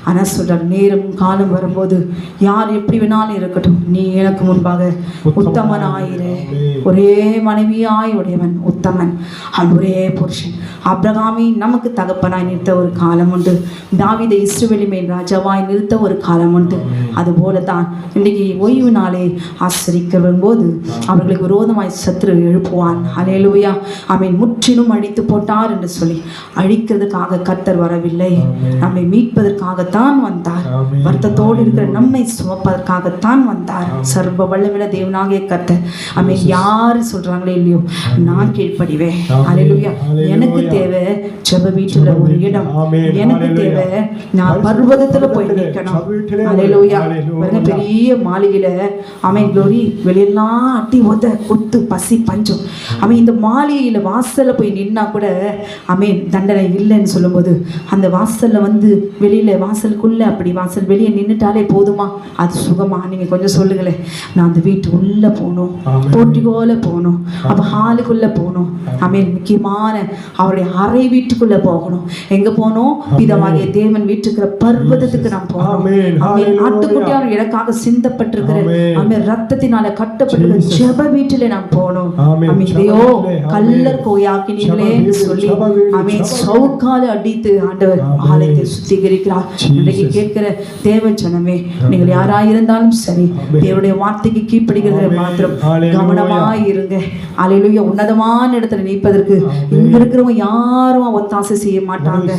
ஆனா சொல்றார், நேரம் காலம் வரும்போது யார் எப்படி வேணாலும் இருக்கட்டும், நீ எனக்கு முன்பாக உத்தமனாயிரு. ஒரே மனைவியாய் உடையவன் உத்தமன், அவன் ஒரே புருஷன். ஆபிரகாமை நமக்கு தகப்பனாய் நிறுத்த ஒரு காலம் உண்டு, தாவீதை இஸ்ரவேலின் மேல் ராஜாவாய் நிறுத்த ஒரு காலம் உண்டு. அதுபோல தான் இன்றைக்கு ஓய்வு நாளை ஆசரிக்க வரும்போது அவர்களுக்கு விரோதமாய் சத்துரு எழுப்புவான். ஹல்லேலூயா. ஆமென். முற்றிலும் அழித்து போட்டார் என்று சொல்லி அழிக்கிறதுக்காக கர்த்தர் வரவில்லை, நம்மை மீட்பதற்காகத்தான் வந்தார். வருத்தத்தோடு இருக்கிற நம்மை சுமப்பதற்காகத்தான் வந்தார். சர்வ வல்லமையுள்ள தேவனாகிய கர்த்தர். ஆமென். யாரு சொல்றாங்களே இல்லையோ, நான் கீழ்ப்படிவேன். ஹல்லேலூயா. எனக்கு தேவை ஜெப வீட்டுல ஒரு இடம், எனக்கு தேவை நான் பர்வதத்துல போய் நிற்கணும். ஹல்லேலூயா. பெரிய மாளிகையில ஆமென் க்ளோரி, வெளியெல்லாம் அட்டி ஒத கொத்து பசி பஞ்சம். அவன் இந்த மாளிகையில வாசல்ல போய் நின்னா கூட ஆமென் தண்டனை இல்லைன்னு சொல்லும்போது, அந்த வாசல்ல வந்து வெளியில வாசலுக்குள்ள அப்படி வாசல் வெளியே நின்றுட்டாலே போதுமா, அது சுகமா? நீங்க கொஞ்சம் சொல்லுங்களேன். நான் அந்த வீட்டு உள்ள போகணும், போட்டிகோல போகணும், அப்ப ஹாலுக்குள்ள போகணும். ஆமென். முக்கியமான அவருடைய அறை வீட்டுக்குள்ள போகணும். எங்க போகணும்? பிதாவாகிய தேவன் வீட்டுக்கிற பர்வதத்துக்கு நாம் போகணும். ஆமென். ஆட்டுக்குட்டியான எனக்காக சிந்தப்பட்டிருக்கிற ஆமென் ரத்தத்தினால கட்டப்பட்டிருக்கிற ஜெப வீட்டிலே நாம் போகணும். ஆமென். இதையோ கல்லர் கோயாக்கினீங்களே என்று சொல்லி ஆமென் சவுக்கால அடித்து ஆண்டவர் ஆலயத்தை சுத்திகரிக்கிறார். இன்றைக்கு கேட்கிற தேவ ஜனமே, நீங்கள் யாராயிருந்தாலும் சரி, தேவனுடைய வார்த்தைக்கு கீழ்ப்படிகிற மாத்திரம் கவனமாய் இருங்க. ஹல்லேலூயா. உன்னதமான இடத்துல நிற்பதற்கு இங்க இருக்கிறவங்க யாரும் ஒத்தாசை செய்ய மாட்டாங்க.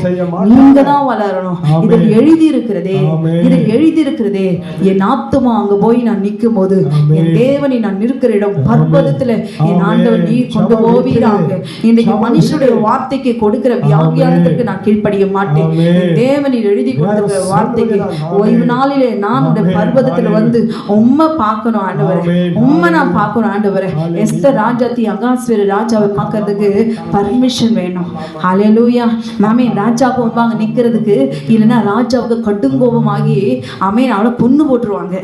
நீங்க தான் வளரணும். இதில் எழுதி இருக்கிறதே, இதில் எழுதி இருக்கிறதே, என் ஆத்துமா அங்க போய் நான் நிற்கும் போது என் தேவனை நான் நிற்கிற இடம் பர்வதத்துல என் ஆண்டவர் நீர் கொண்டு போவீராக. இன்னைக்கு மனுஷனுடைய வார்த்தைக்கு கொடுக்கிற வியாக்கியானத்திற்கு நான் கீழ்ப்படிய மாட்டேன். தேவனில் எழுதி கொடுக்கிற வார்த்தைக்கு ஓய்வு நாளிலே நான் இந்த பர்வதத்துல வந்து உம்மை பார்க்கணும் ஆண்டவரே, உம்மை நான் பார்க்கணும் ஆண்டவரே. எஸ்தர் ராஜாத்தி அகாஸ்வேரு ராஜாவை பார்க்கறதுக்கு பர்மிஷன் வேணும். ஹல்லேலூயா. நாமே ராஜாவுக்கு முன்பாக நிக்கிறதுக்கு, இல்லைன்னா ராஜாவுக்கு கடுங்கோபமாகி ஆமென் அவளை கொன்னு போட்டுருவாங்க.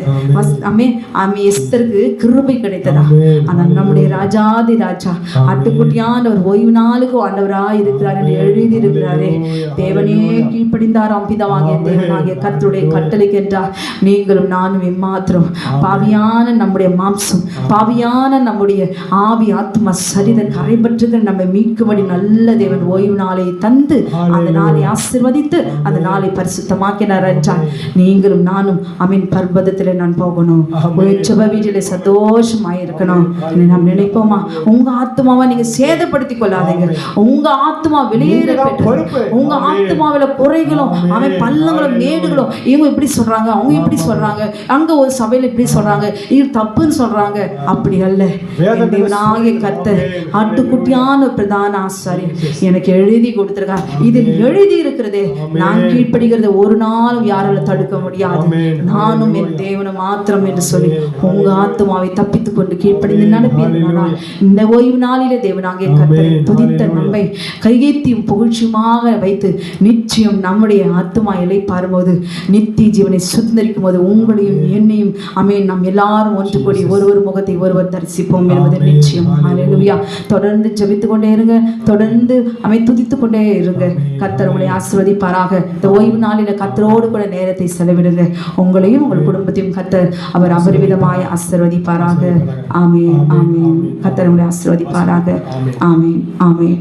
எஸ்தருக்கு கிருபை கிடைத்ததா? ஆனால் நம்முடைய ராஜாதி ராஜா ஆட்டுக்குட்டியான ஒரு ஓய்வு நாளுக்கு ஆண்டவராய் இருக்கிறார் என்று எழுதி இருக்கிறாரே. தேவனே கீழ்ப்படிந்தாராம் பிதாவாகிய தேவனாகிய கர்த்தருடைய கட்டளைக்கு என்றார். நீங்களும் நானும் எம்மாத்திரம் பாவியான நம்முடைய மாம்சம், பாவியான நம்முடைய ஆவி ஆத்மா சரீரம் கரைபற்றுகிற நம்மை மீட்கும்படி நல்ல தேவன் ஓய்வு நாளை தந்து அந்த நாளை ஆசீர்வதித்து அந்த நாளை பரிசுத்தமாக்கினார் என்றால், நீங்களும் நானும் அமீன் பர்வதத்திலே நான் போகணும், ஜெப வீட்டிலே சந்தோஷமாய் இருக்கணும். நாம் நினைப்போமா? உங்க ஆத்மாவை நீங்க சேதப்படுத்திக் கொள்ளாதீங்க. உங்க ஆத்மா வெளியேற பெற்றது. உங்க ஆத்மாவில குறைகளும் அவன் பள்ளங்களும் மேடுகளும், இவங்க இப்படி சொல்றாங்க, அவங்க இப்படி சொல்றாங்க, அங்க ஒரு சபையில இப்படி சொல்றாங்க, இது தப்புன்னு சொல்றாங்க, அப்படி அல்ல. தேவனாகிய கர்த்தர் ஆட்டுக்குட்டியான பிரதான ஆசாரியர் எனக்கு எழுதி கொடுத்திருக்கார். இதில் எழுதி இருக்கிறதே, நான் கீழ்ப்படுகிறத ஒரு நாளும் யாரால தடுக்க முடியாது. நானும் என் தேவனும் மாத்திரம் என்று சொல்லி உங்க ஆத்மாவை தப்பித்துக் கொண்டு கீழ்ப்படிந்து நடப்பீர்கள். இந்த ஓய்வு நாளிலே தேவனாகிய கர்த்தரை துதித்த நம்மை கையேத்தியும் புகழ்ச்சியுமாக வைத்து நிச்சயம் நம்முடைய ஆத்மா இலை பாரும்போது நித்திய ஜீவனை சுதந்திரிக்கும் போது உங்களையும் என்னையும் அமேன் நாம் எல்லாரும் ஒன்று கூடி ஒருவர் முகத்தை ஒருவர் தரிசிப்போம் என்பது நிச்சயம். ஹல்லேலூயா. தொடர்ந்து ஜெபித்துக் கொண்டே இருங்க, தொடர்ந்து துதித்துக் கொண்டே இருங்க. கர்த்தர் உங்களை ஆசீர்வதிப்பாராக. இந்த ஓய்வு நாளில கர்த்தரோடு கூட நேரத்தை செலவிடுங்க. உங்களையும் உங்கள் குடும்பத்தையும் கர்த்தர் அவர் அபரிவிதமாய் ஆசீர்வதிப்பாராக. ஆமென், ஆமென். கர்த்தர் உங்களை ஆசீர்வதிப்பாராக. ஆமென், ஆமென்.